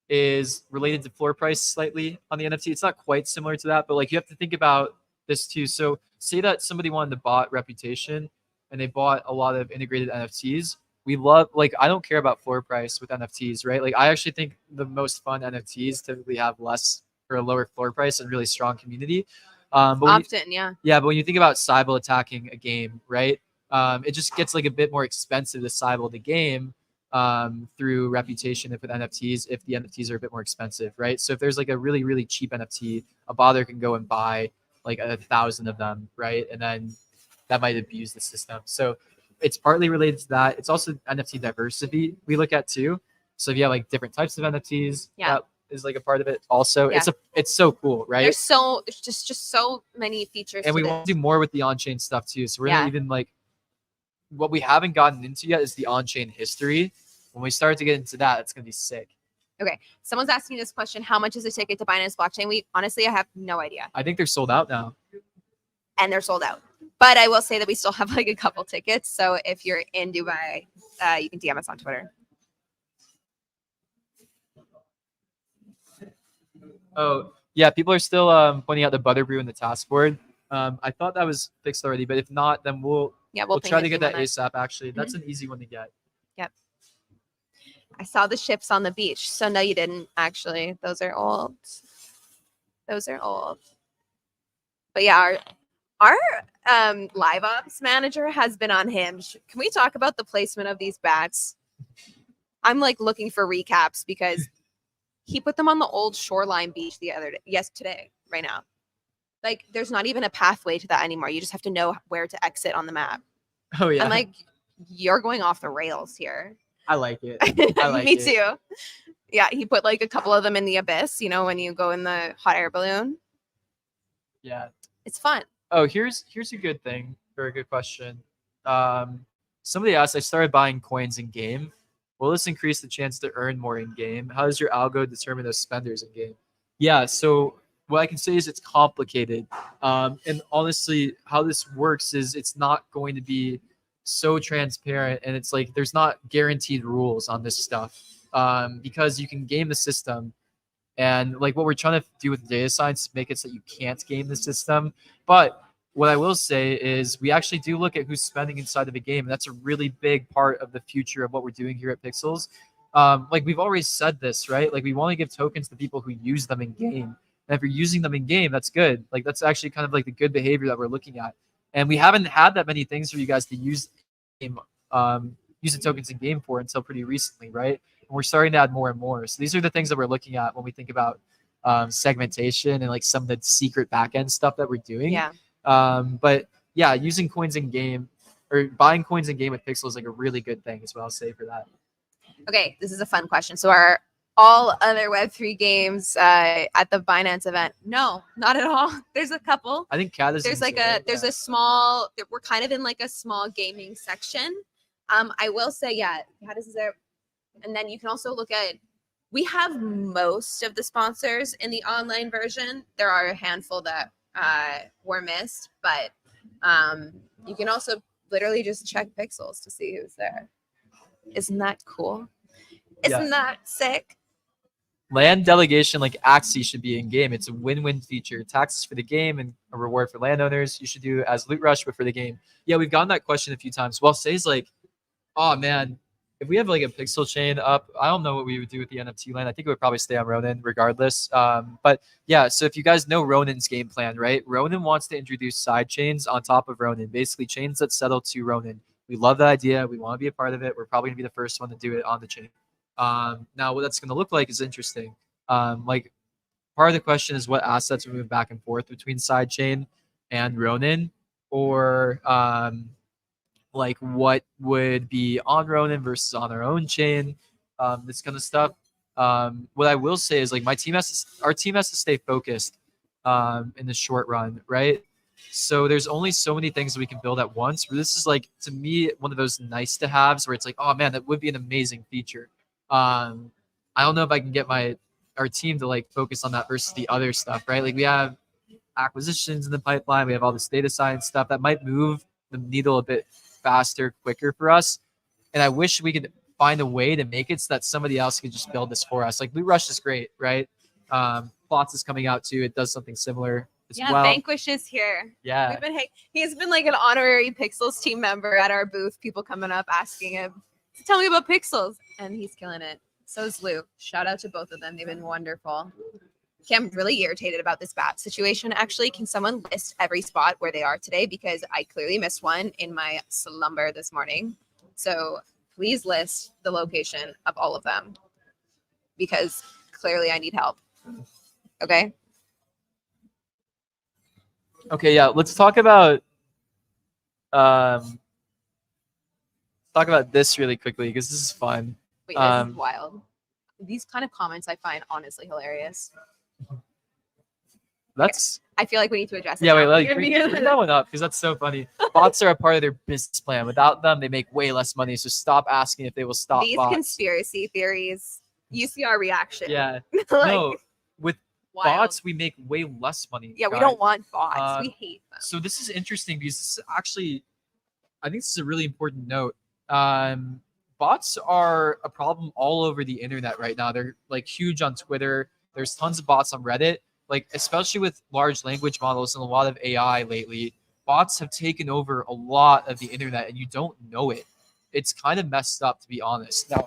is related to floor price slightly on the NFT. It's not quite similar to that, but like you have to think about this too. So say that somebody wanted to bought reputation and they bought a lot of integrated NFTs. We love, like, I don't care about floor price with NFTs, right? Like I actually think the most fun NFTs typically have less or a lower floor price and really strong community. But but when you think about Cybele attacking a game, right? It just gets like a bit more expensive to Cybele the game through reputation if with NFTs, if the NFTs are a bit more expensive, right? So if there's like a really, really cheap NFT, a bother can go and buy like 1,000 of them, right? And then that might abuse the system. So it's partly related to that. It's also NFT diversity we look at too. So if you have like different types of NFTs, that is like a part of it also. It's so cool, right? There's just so many features. And we want to do more with the on-chain stuff too. So we're not even like, what we haven't gotten into yet is the on-chain history. When we start to get into that, it's gonna be sick. Okay. Someone's asking this question: how much is a ticket to Binance Blockchain Week? Honestly, I have no idea. I think they're sold out now. And they're sold out. But I will say that we still have like a couple tickets. So if you're in Dubai, you can DM us on Twitter. Oh, yeah. People are still pointing out the Butterbrew and the Taskboard. I thought that was fixed already, but if not, then we'll try to get that ASAP, actually. That's an easy one to get. Yep. I saw the ships on the beach. So no, you didn't, actually. Those are old. But yeah, our live ops manager has been on Hinge. Can we talk about the placement of these bats? I'm like looking for recaps because he put them on the old shoreline beach today, right now. Like there's not even a pathway to that anymore. You just have to know where to exit on the map. Oh yeah. And like you're going off the rails here. I like it. I like Me it. too. Yeah, he put like a couple of them in the abyss, you know, when you go in the hot air balloon. Yeah. It's fun. Oh, here's a good thing, or a good question. Somebody asked, I started buying coins in game. Will this increase the chance to earn more in game? How does your algo determine those spenders in game? Yeah, so what I can say is it's complicated. And honestly, how this works is it's not going to be so transparent, and it's like there's not guaranteed rules on this stuff, because you can game the system. And like what we're trying to do with data science, make it so that you can't game the system. But what I will say is we actually do look at who's spending inside of a game. And that's a really big part of the future of what we're doing here at Pixels. Like we've always said this, right? Like we want to give tokens to people who use them in game. And if you're using them in game, that's good. Like that's actually kind of like the good behavior that we're looking at. And we haven't had that many things for you guys to use game, use the tokens in game for until pretty recently, right? And we're starting to add more and more. So these are the things that we're looking at when we think about segmentation and like some of the secret backend stuff that we're doing. Yeah. But yeah, using coins in game or buying coins in game with Pixel is like a really good thing, is what I'll say for that. Okay, this is a fun question. So are all other Web3 games at the Binance event? No, not at all. There's a couple. I think Cat is. There's like a small. We're kind of in like a small gaming section. I will say, yeah, Cat is there. And then you can also look at, we have most of the sponsors in the online version. There are a handful that were missed, but you can also literally just check Pixels to see who's there. Isn't that cool? Isn't that sick? Land delegation like Axie should be in game. It's a win-win feature. Taxes for the game and a reward for landowners. You should do as Loot Rush, but for the game. Yeah, we've gotten that question a few times. Well, Say's like, oh man, if we have like a pixel chain up, I don't know what we would do with the NFT land. I think it would probably stay on Ronin regardless. But yeah, so if you guys know Ronin's game plan, right? Ronin wants to introduce side chains on top of Ronin, basically chains that settle to Ronin. We love that idea. We want to be a part of it. We're probably gonna be the first one to do it on the chain. Now what that's gonna look like is interesting. Like part of the question is what assets we move back and forth between sidechain and Ronin, or like what would be on Ronin versus on our own chain, this kind of stuff. What I will say is like our team has to stay focused in the short run, right? So there's only so many things that we can build at once. But this is like, to me, one of those nice to haves where it's like, oh man, that would be an amazing feature. I don't know if I can get our team to like focus on that versus the other stuff, right? Like we have acquisitions in the pipeline, we have all this data science stuff that might move the needle a bit faster, quicker for us. And I wish we could find a way to make it so that somebody else could just build this for us. Like Loot Rush is great, right? Plots is coming out too. It does something similar as well. Vanquish is here. Yeah. He's been like an honorary Pixels team member at our booth. People coming up asking him, tell me about Pixels. And he's killing it. So is Lou. Shout out to both of them. They've been wonderful. Okay, I'm really irritated about this bat situation. Actually, can someone list every spot where they are today? Because I clearly missed one in my slumber this morning. So please list the location of all of them, because clearly I need help. Okay. Okay, yeah. Let's talk about this really quickly because this is fun. Wait, this is wild. These kind of comments I find honestly hilarious. That's. I feel like we need to address it. Yeah, now. wait, bring that one up because that's so funny. Bots are a part of their business plan. Without them, they make way less money. So stop asking if they will stop these bots. Conspiracy theories. You see our reaction. Yeah. Like, no, with wild. bots, we make way less money. Yeah, guys. We don't want bots. We hate them. So this is interesting because this is actually, I think this is a really important note. Bots are a problem all over the internet right now. They're like huge on Twitter. There's tons of bots on Reddit. Like especially with large language models and a lot of AI lately, bots have taken over a lot of the internet, and you don't know it. It's kind of messed up, to be honest. Now,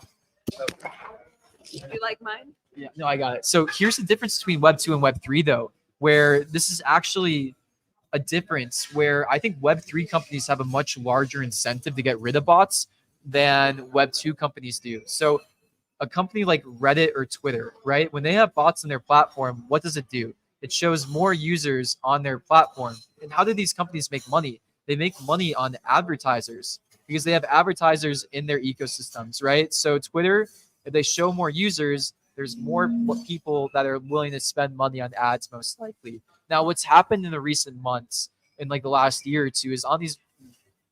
you like mine? Yeah, no, I got it. So here's the difference between Web 2 and Web 3, though, where this is actually a difference where I think Web 3 companies have a much larger incentive to get rid of bots than Web 2 companies do. So a company like Reddit or Twitter, right? When they have bots on their platform, what does it do? It shows more users on their platform. And how do these companies make money? They make money on advertisers. because they have advertisers in their ecosystems, right? So Twitter, if they show more users, there's more people that are willing to spend money on ads, most likely. Now, what's happened in the recent months, in like the last year or two, is on these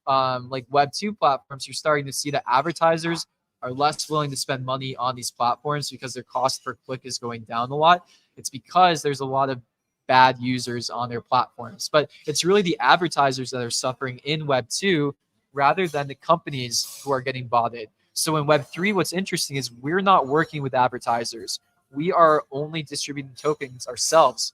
like Web2 platforms, you're starting to see that advertisers are less willing to spend money on these platforms because their cost per click is going down a lot. It's because there's a lot of bad users on their platforms. But it's really the advertisers that are suffering in Web2 rather than the companies who are getting botted. So in Web3, what's interesting is we're not working with advertisers. We are only distributing tokens ourselves.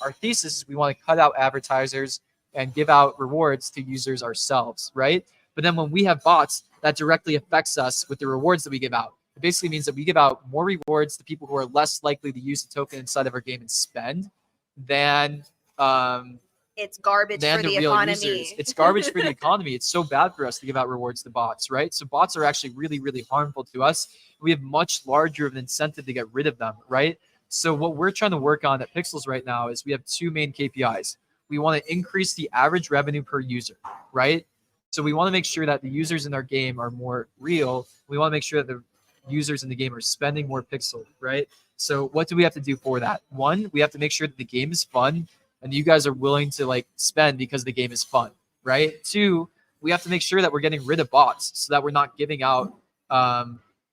Our thesis is we want to cut out advertisers and give out rewards to users ourselves, right? But then when we have bots, that directly affects us with the rewards that we give out. It basically means that we give out more rewards to people who are less likely to use the token inside of our game and spend than it's garbage for the economy. Users. It's garbage for the economy. It's so bad for us to give out rewards to bots, right? So bots are actually really, really harmful to us. We have much larger of an incentive to get rid of them, right? So what we're trying to work on at Pixels right now is we have two main KPIs. We want to increase the average revenue per user, right? So we want to make sure that the users in our game are more real. We want to make sure that the users in the game are spending more pixel, right? So what do we have to do for that? One, we have to make sure that the game is fun and you guys are willing to like spend because the game is fun, right? Two, we have to make sure that we're getting rid of bots so that we're not giving out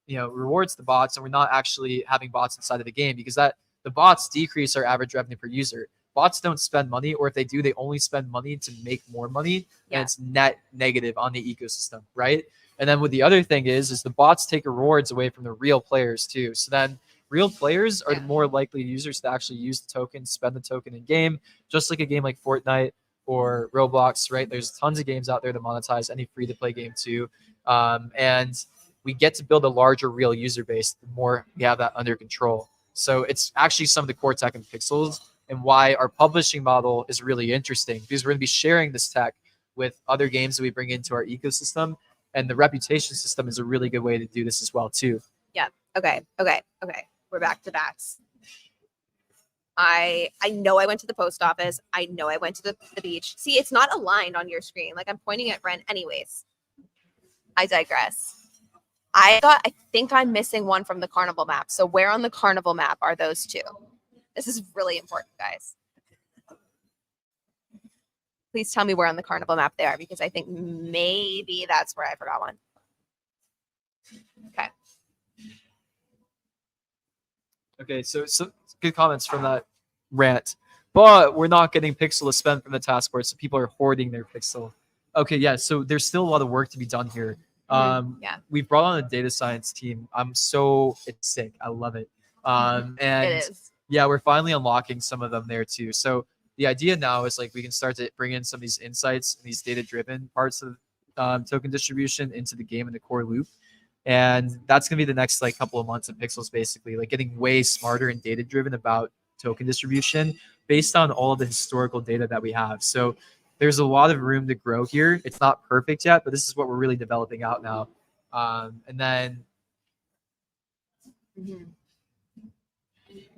rewards to bots and we're not actually having bots inside of the game, because that the bots decrease our average revenue per user. Bots don't spend money, or if they do, they only spend money to make more money, and it's net negative on the ecosystem, right? And then what the other thing is the bots take rewards away from the real players too. So then real players are the more likely users to actually use the token, spend the token in game, just like a game like Fortnite or Roblox, right? There's tons of games out there to monetize any free-to-play game too. And we get to build a larger real user base the more we have that under control. So it's actually some of the core tech in Pixels, and why our publishing model is really interesting, because we're going to be sharing this tech with other games that we bring into our ecosystem. And the reputation system is a really good way to do this as well, too. Yeah. Okay. We're back to bats. I know I went to the post office. I know I went to the beach. See, it's not aligned on your screen. Like I'm pointing at Ren. Anyways, I digress. I think I'm missing one from the carnival map. So where on the carnival map are those two? This is really important, guys. Please tell me where on the carnival map they are, because I think maybe that's where I forgot one. Okay. Okay, so good comments from that rant. But we're not getting pixel to spend from the Taskboard, so people are hoarding their pixel. Okay, yeah, so there's still a lot of work to be done here. We've brought on a data science team. It's sick. I love it. And it is. Yeah, we're finally unlocking some of them there too. So the idea now is like we can start to bring in some of these insights and these data-driven parts of token distribution into the game and the core loop. And that's going to be the next like couple of months of Pixels, basically, like getting way smarter and data-driven about token distribution based on all of the historical data that we have. So there's a lot of room to grow here. It's not perfect yet, but this is what we're really developing out now. And then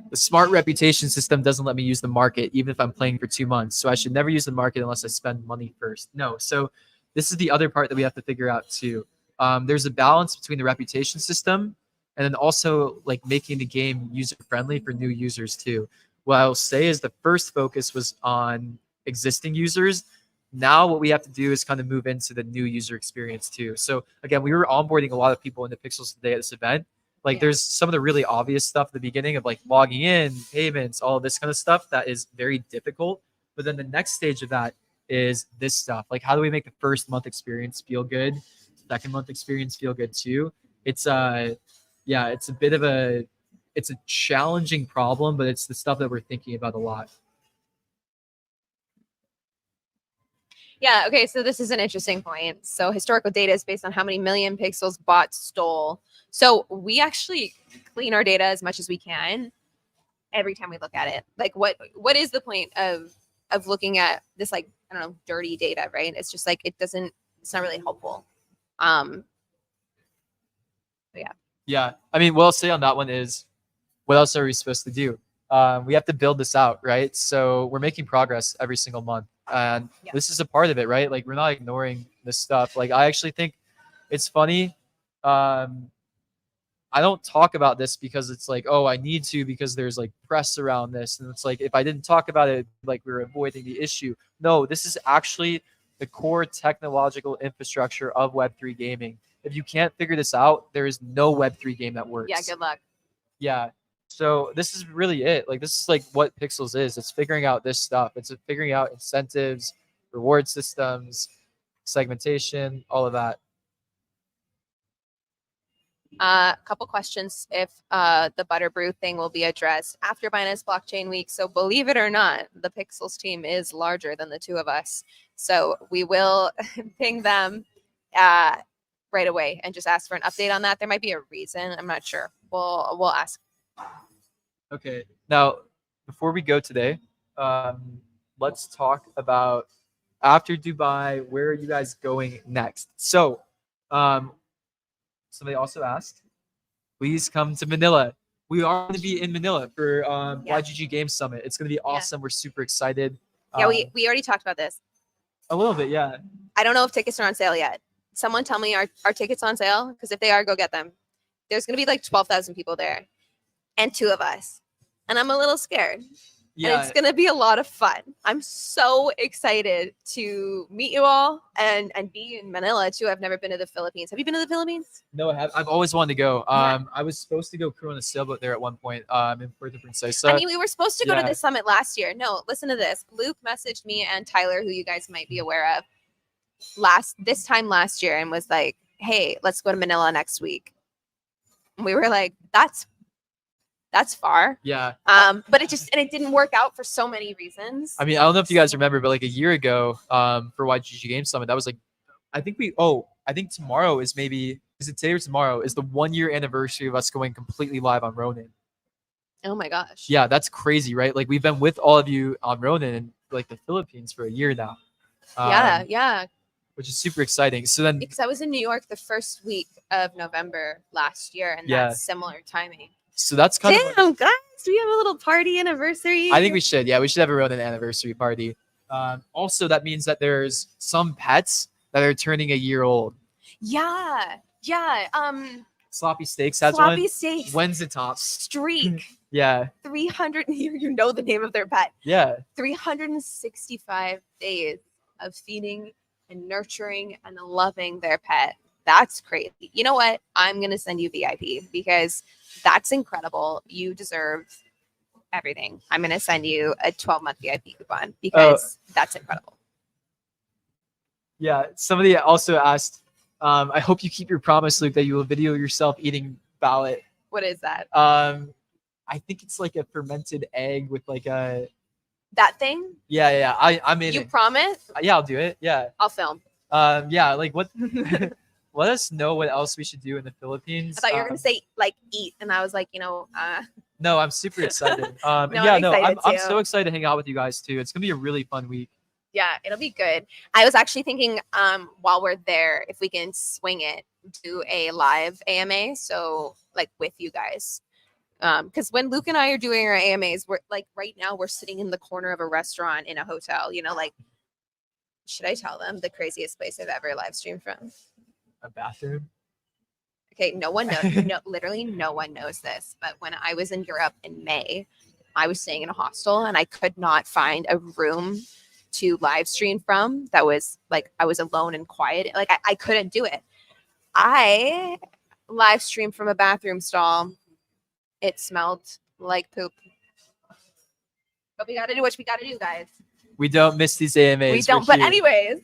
the smart reputation system doesn't let me use the market, even if I'm playing for 2 months. So I should never use the market unless I spend money first. No. So this is the other part that we have to figure out too. There's a balance between the reputation system and then also like making the game user friendly for new users too. What I'll say is the first focus was on existing users. Now what we have to do is kind of move into the new user experience too. So again, we were onboarding a lot of people into Pixels today at this event. Like there's some of the really obvious stuff at the beginning of like logging in, payments, all of this kind of stuff that is very difficult. But then the next stage of that is this stuff. Like how do we make the first month experience feel good? Second month experience feel good too? It's a challenging problem, but it's the stuff that we're thinking about a lot. Yeah, okay, so this is an interesting point. So historical data is based on how many million pixels bots stole. So we actually clean our data as much as we can every time we look at it. Like what is the point of looking at this, like, I don't know, dirty data, right? It's just like it's not really helpful. Yeah. I mean, what I'll say on that one is, what else are we supposed to do? We have to build this out, right? So we're making progress every single month. And this is a part of it, right? Like we're not ignoring this stuff. Like I actually think it's funny. I don't talk about this because it's like, oh, I need to because there's like press around this. And it's like, if I didn't talk about it, like we're avoiding the issue. No, this is actually the core technological infrastructure of Web3 gaming. If you can't figure this out, there is no Web3 game that works. Yeah, good luck. Yeah. So this is really it. Like, this is like what Pixels is. It's figuring out this stuff. It's figuring out incentives, reward systems, segmentation, all of that. A couple questions if the Butterbrew thing will be addressed after Binance Blockchain Week. So believe it or not, the Pixels team is larger than the two of us. So we will ping them right away and just ask for an update on that. There might be a reason. I'm not sure. We'll ask. Okay. Now, before we go today, let's talk about after Dubai, where are you guys going next? So, somebody also asked, please come to Manila. We are going to be in Manila for YGG Games Summit. It's going to be awesome. We're super excited. Yeah, we already talked about this. A little bit, yeah. I don't know if tickets are on sale yet. Someone tell me, are tickets on sale? Because if they are, go get them. There's going to be like 12,000 people there and two of us. And I'm a little scared. Yeah. And it's going to be a lot of fun. I'm so excited to meet you all and be in Manila too. I've never been to the Philippines. Have you been to the Philippines? No, I have. I've always wanted to go. I was supposed to go crew on a sailboat there at one point in Puerto Princesa. I mean, we were supposed to go to the summit last year. No, listen to this. Luke messaged me and Tyler, who you guys might be aware of, this time last year and was like, hey, let's go to Manila next week. And we were like, that's far. Yeah. But it didn't work out for so many reasons. I mean, I don't know if you guys remember, but like a year ago, for YGG Game Summit, that was like, I think tomorrow is it today or tomorrow is the 1 year anniversary of us going completely live on Ronin. Oh my gosh. Yeah, that's crazy, right? Like, we've been with all of you on Ronin in like the Philippines for a year now. Yeah. Which is super exciting. So then, because I was in New York the first week of November last year, and that's similar timing. So that's kind of like, guys, do we have a little party anniversary? I think we should. Yeah, we should have a Ronin anniversary party. Also, that means that there's some pets that are turning a year old. Yeah. Sloppy Steaks has Sloppy one. Steaks. When's the top? Streak. Yeah. 300. You know the name of their pet. Yeah. 365 days of feeding and nurturing and loving their pet. That's crazy. You know what? I'm going to send you VIP because that's incredible. You deserve everything. I'm going to send you a 12-month VIP coupon because that's incredible. Yeah. Somebody also asked, I hope you keep your promise, Luke, that you will video yourself eating ballot. What is that? I think it's like a fermented egg with like a... That thing? Yeah. I'm in. You promise? Yeah, I'll do it. Yeah. I'll film. Yeah, like what... Let us know what else we should do in the Philippines. I thought you were going to say like eat. And I was like, No, I'm super excited. I'm so excited to hang out with you guys too. It's going to be a really fun week. Yeah, it'll be good. I was actually thinking while we're there, if we can swing it, do a live AMA. So like with you guys. Because when Luke and I are doing our AMAs, we're like right now we're sitting in the corner of a restaurant in a hotel, like, should I tell them the craziest place I've ever live streamed from? A bathroom? Okay, no one knows. Literally no one knows this. But when I was in Europe in May, I was staying in a hostel and I could not find a room to live stream from that was like I was alone and quiet. Like I couldn't do it. I live streamed from a bathroom stall. It smelled like poop. But we got to do what we got to do, guys. We don't miss these AMAs. We don't. But anyways,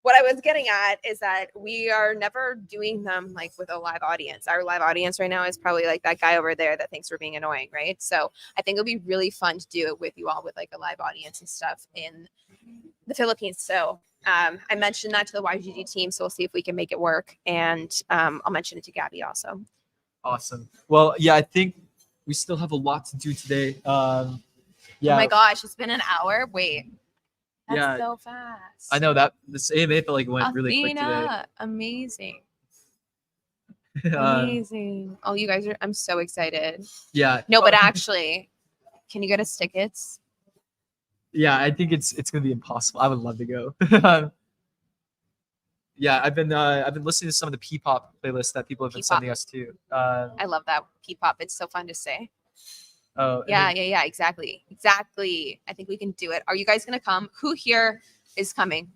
what I was getting at is that we are never doing them like with a live audience. Our live audience right now is probably like that guy over there that thinks we're being annoying, right? So I think it'll be really fun to do it with you all with like a live audience and stuff in the Philippines. So I mentioned that to the YGG team, so we'll see if we can make it work. And I'll mention it to Gabby also. Awesome. Well, yeah, I think we still have a lot to do today. Yeah. Oh my gosh, it's been an hour. Wait. That's so fast. I know that this AMA felt like went really quick today. Amazing. Amazing. Oh, you guys I'm so excited. Yeah. No, but actually, can you get us tickets? Yeah, I think it's gonna be impossible. I would love to go. Yeah, I've been listening to some of the P-pop playlists that people have been P-pop. sending us too. I love that P-pop. It's so fun to say. Oh, yeah, exactly. I think we can do it. Are you guys gonna come? Who here is coming?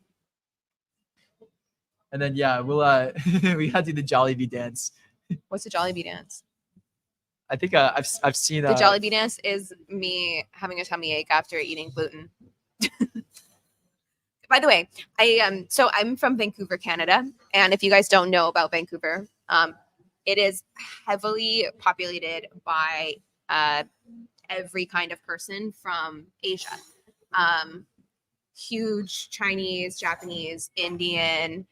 And then we'll we gotta do the Jollibee dance. What's the Jollibee dance? I think I've seen the Jollibee dance is me having a tummy ache after eating gluten. By the way, I'm from Vancouver, Canada, and if you guys don't know about Vancouver, it is heavily populated by every kind of person from Asia. Huge Chinese, Japanese, Indian,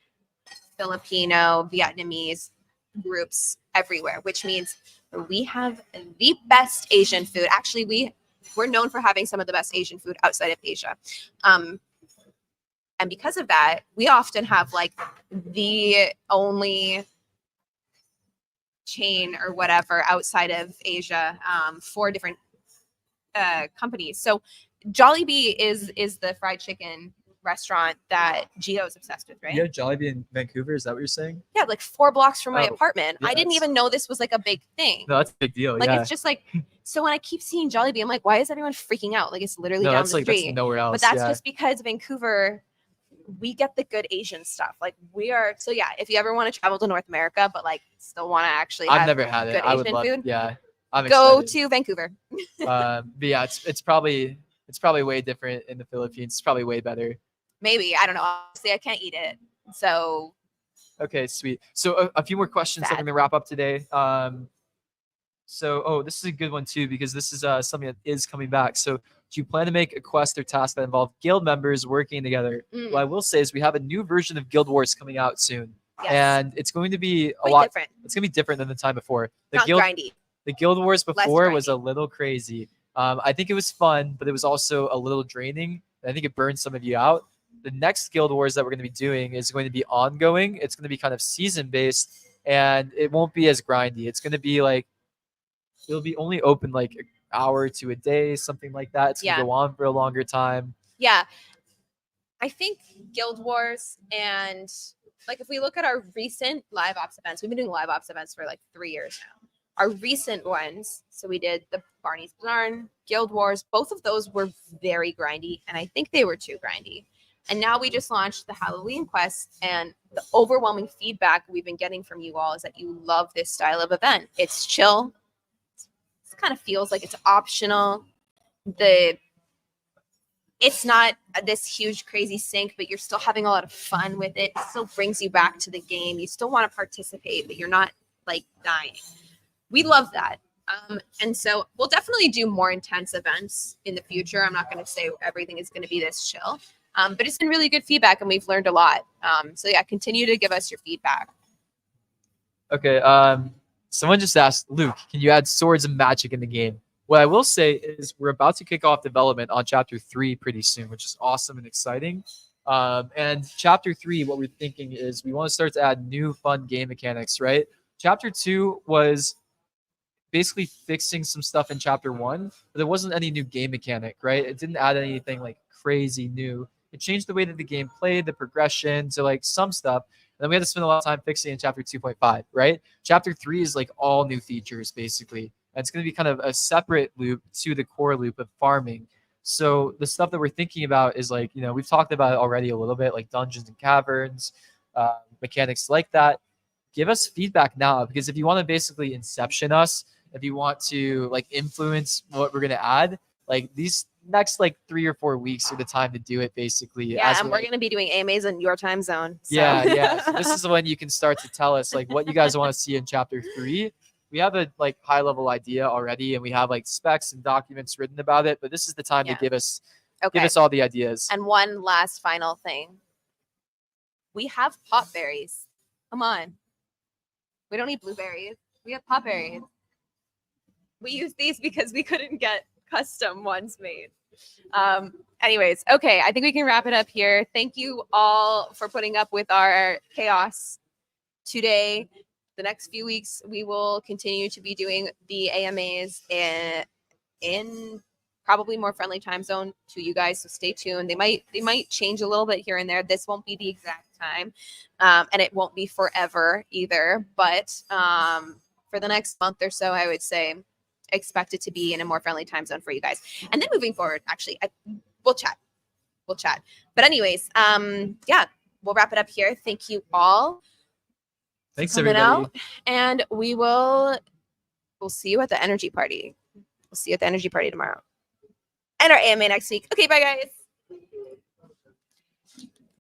Filipino, Vietnamese groups everywhere, which means we have the best Asian food. Actually, we're known for having some of the best Asian food outside of Asia. And because of that, we often have like the only chain or whatever outside of Asia for different companies. So Jollibee is the fried chicken restaurant that Gio's obsessed with, right? Yeah, Jollibee in Vancouver. Is that what you're saying? Yeah, like 4 blocks from my apartment. Yeah, I didn't even know this was like a big thing. No, that's a big deal. Like it's just like, so when I keep seeing Jollibee, I'm like, why is everyone freaking out? Like it's literally down the street. That's nowhere else. But that's just because Vancouver, we get the good Asian stuff. Like we are. So yeah, if you ever want to travel to North America, but like still want to actually have I've never had it. good I would Asian love. food, Yeah, I'm go excited. to Vancouver. But yeah, it's probably way different in the Philippines. It's probably way better. Maybe, I don't know. Honestly, I can't eat it. So okay, sweet. So a few more questions that we're gonna wrap up today. So this is a good one too, because this is something that is coming back. So do you plan to make a quest or task that involve guild members working together? What I will say is we have a new version of Guild Wars coming out soon. Yes. And it's going to be different. It's going to be different than the time before. Not grindy. The Guild Wars before was a little crazy. I think it was fun, but it was also a little draining. I think it burned some of you out. The next Guild Wars that we're going to be doing is going to be ongoing. It's going to be kind of season based, and it won't be as grindy. It's going to be like, it'll be only open like an hour to a day, something like that. It's going to go on for a longer time. Yeah. I think Guild Wars, and like if we look at our recent live ops events, we've been doing live ops events for like 3 years now. Our recent ones, so we did the Barney's Barn, Guild Wars, both of those were very grindy, and I think they were too grindy. And now we just launched the Halloween Quest, and the overwhelming feedback we've been getting from you all is that you love this style of event. It's chill. It kind of feels like it's optional. It's not this huge crazy sync, but you're still having a lot of fun with it. It still brings you back to the game. You still want to participate, but you're not like dying. We love that. And so we'll definitely do more intense events in the future. I'm not going to say everything is going to be this chill, but it's been really good feedback and we've learned a lot. So yeah, continue to give us your feedback. Okay. Someone just asked, Luke, can you add swords and magic in the game? What I will say is we're about to kick off development on Chapter 3 pretty soon, which is awesome and exciting. And Chapter 3, what we're thinking is we want to start to add new fun game mechanics, right? Chapter 2 was basically fixing some stuff in Chapter 1, but there wasn't any new game mechanic, right? It didn't add anything like crazy new. It changed the way that the game played, the progression, to like some stuff. And then we had to spend a lot of time fixing in Chapter 2.5, right? Chapter 3 is like all new features, basically. And it's going to be kind of a separate loop to the core loop of farming. So the stuff that we're thinking about is like, we've talked about it already a little bit, like dungeons and caverns, mechanics like that. Give us feedback now, because if you want to basically inception us, if you want to like influence what we're going to add, like these next like 3 or 4 weeks are the time to do it, basically. Yeah, and we're going to be doing AMAs in your time zone. So. Yeah. So this is when you can start to tell us like what you guys want to see in Chapter 3. We have a like high level idea already, and we have like specs and documents written about it, but this is the time to give us all the ideas. And one last final thing. We have pot berries. Come on. We don't need blueberries. We have pot berries. We use these because we couldn't get custom ones made. Anyways, okay, I think we can wrap it up here. Thank you all for putting up with our chaos today. The next few weeks, we will continue to be doing the AMAs in probably more friendly time zone to you guys. So stay tuned. They might change a little bit here and there. This won't be the exact time, and it won't be forever either. But for the next month or so, I would say expect it to be in a more friendly time zone for you guys. And then moving forward, actually, we'll chat. But anyways, yeah, we'll wrap it up here. Thank you all. Thanks, coming everybody. out, and we'll see you at the energy party. We'll see you at the energy party tomorrow. And our AMA next week. Okay, bye guys.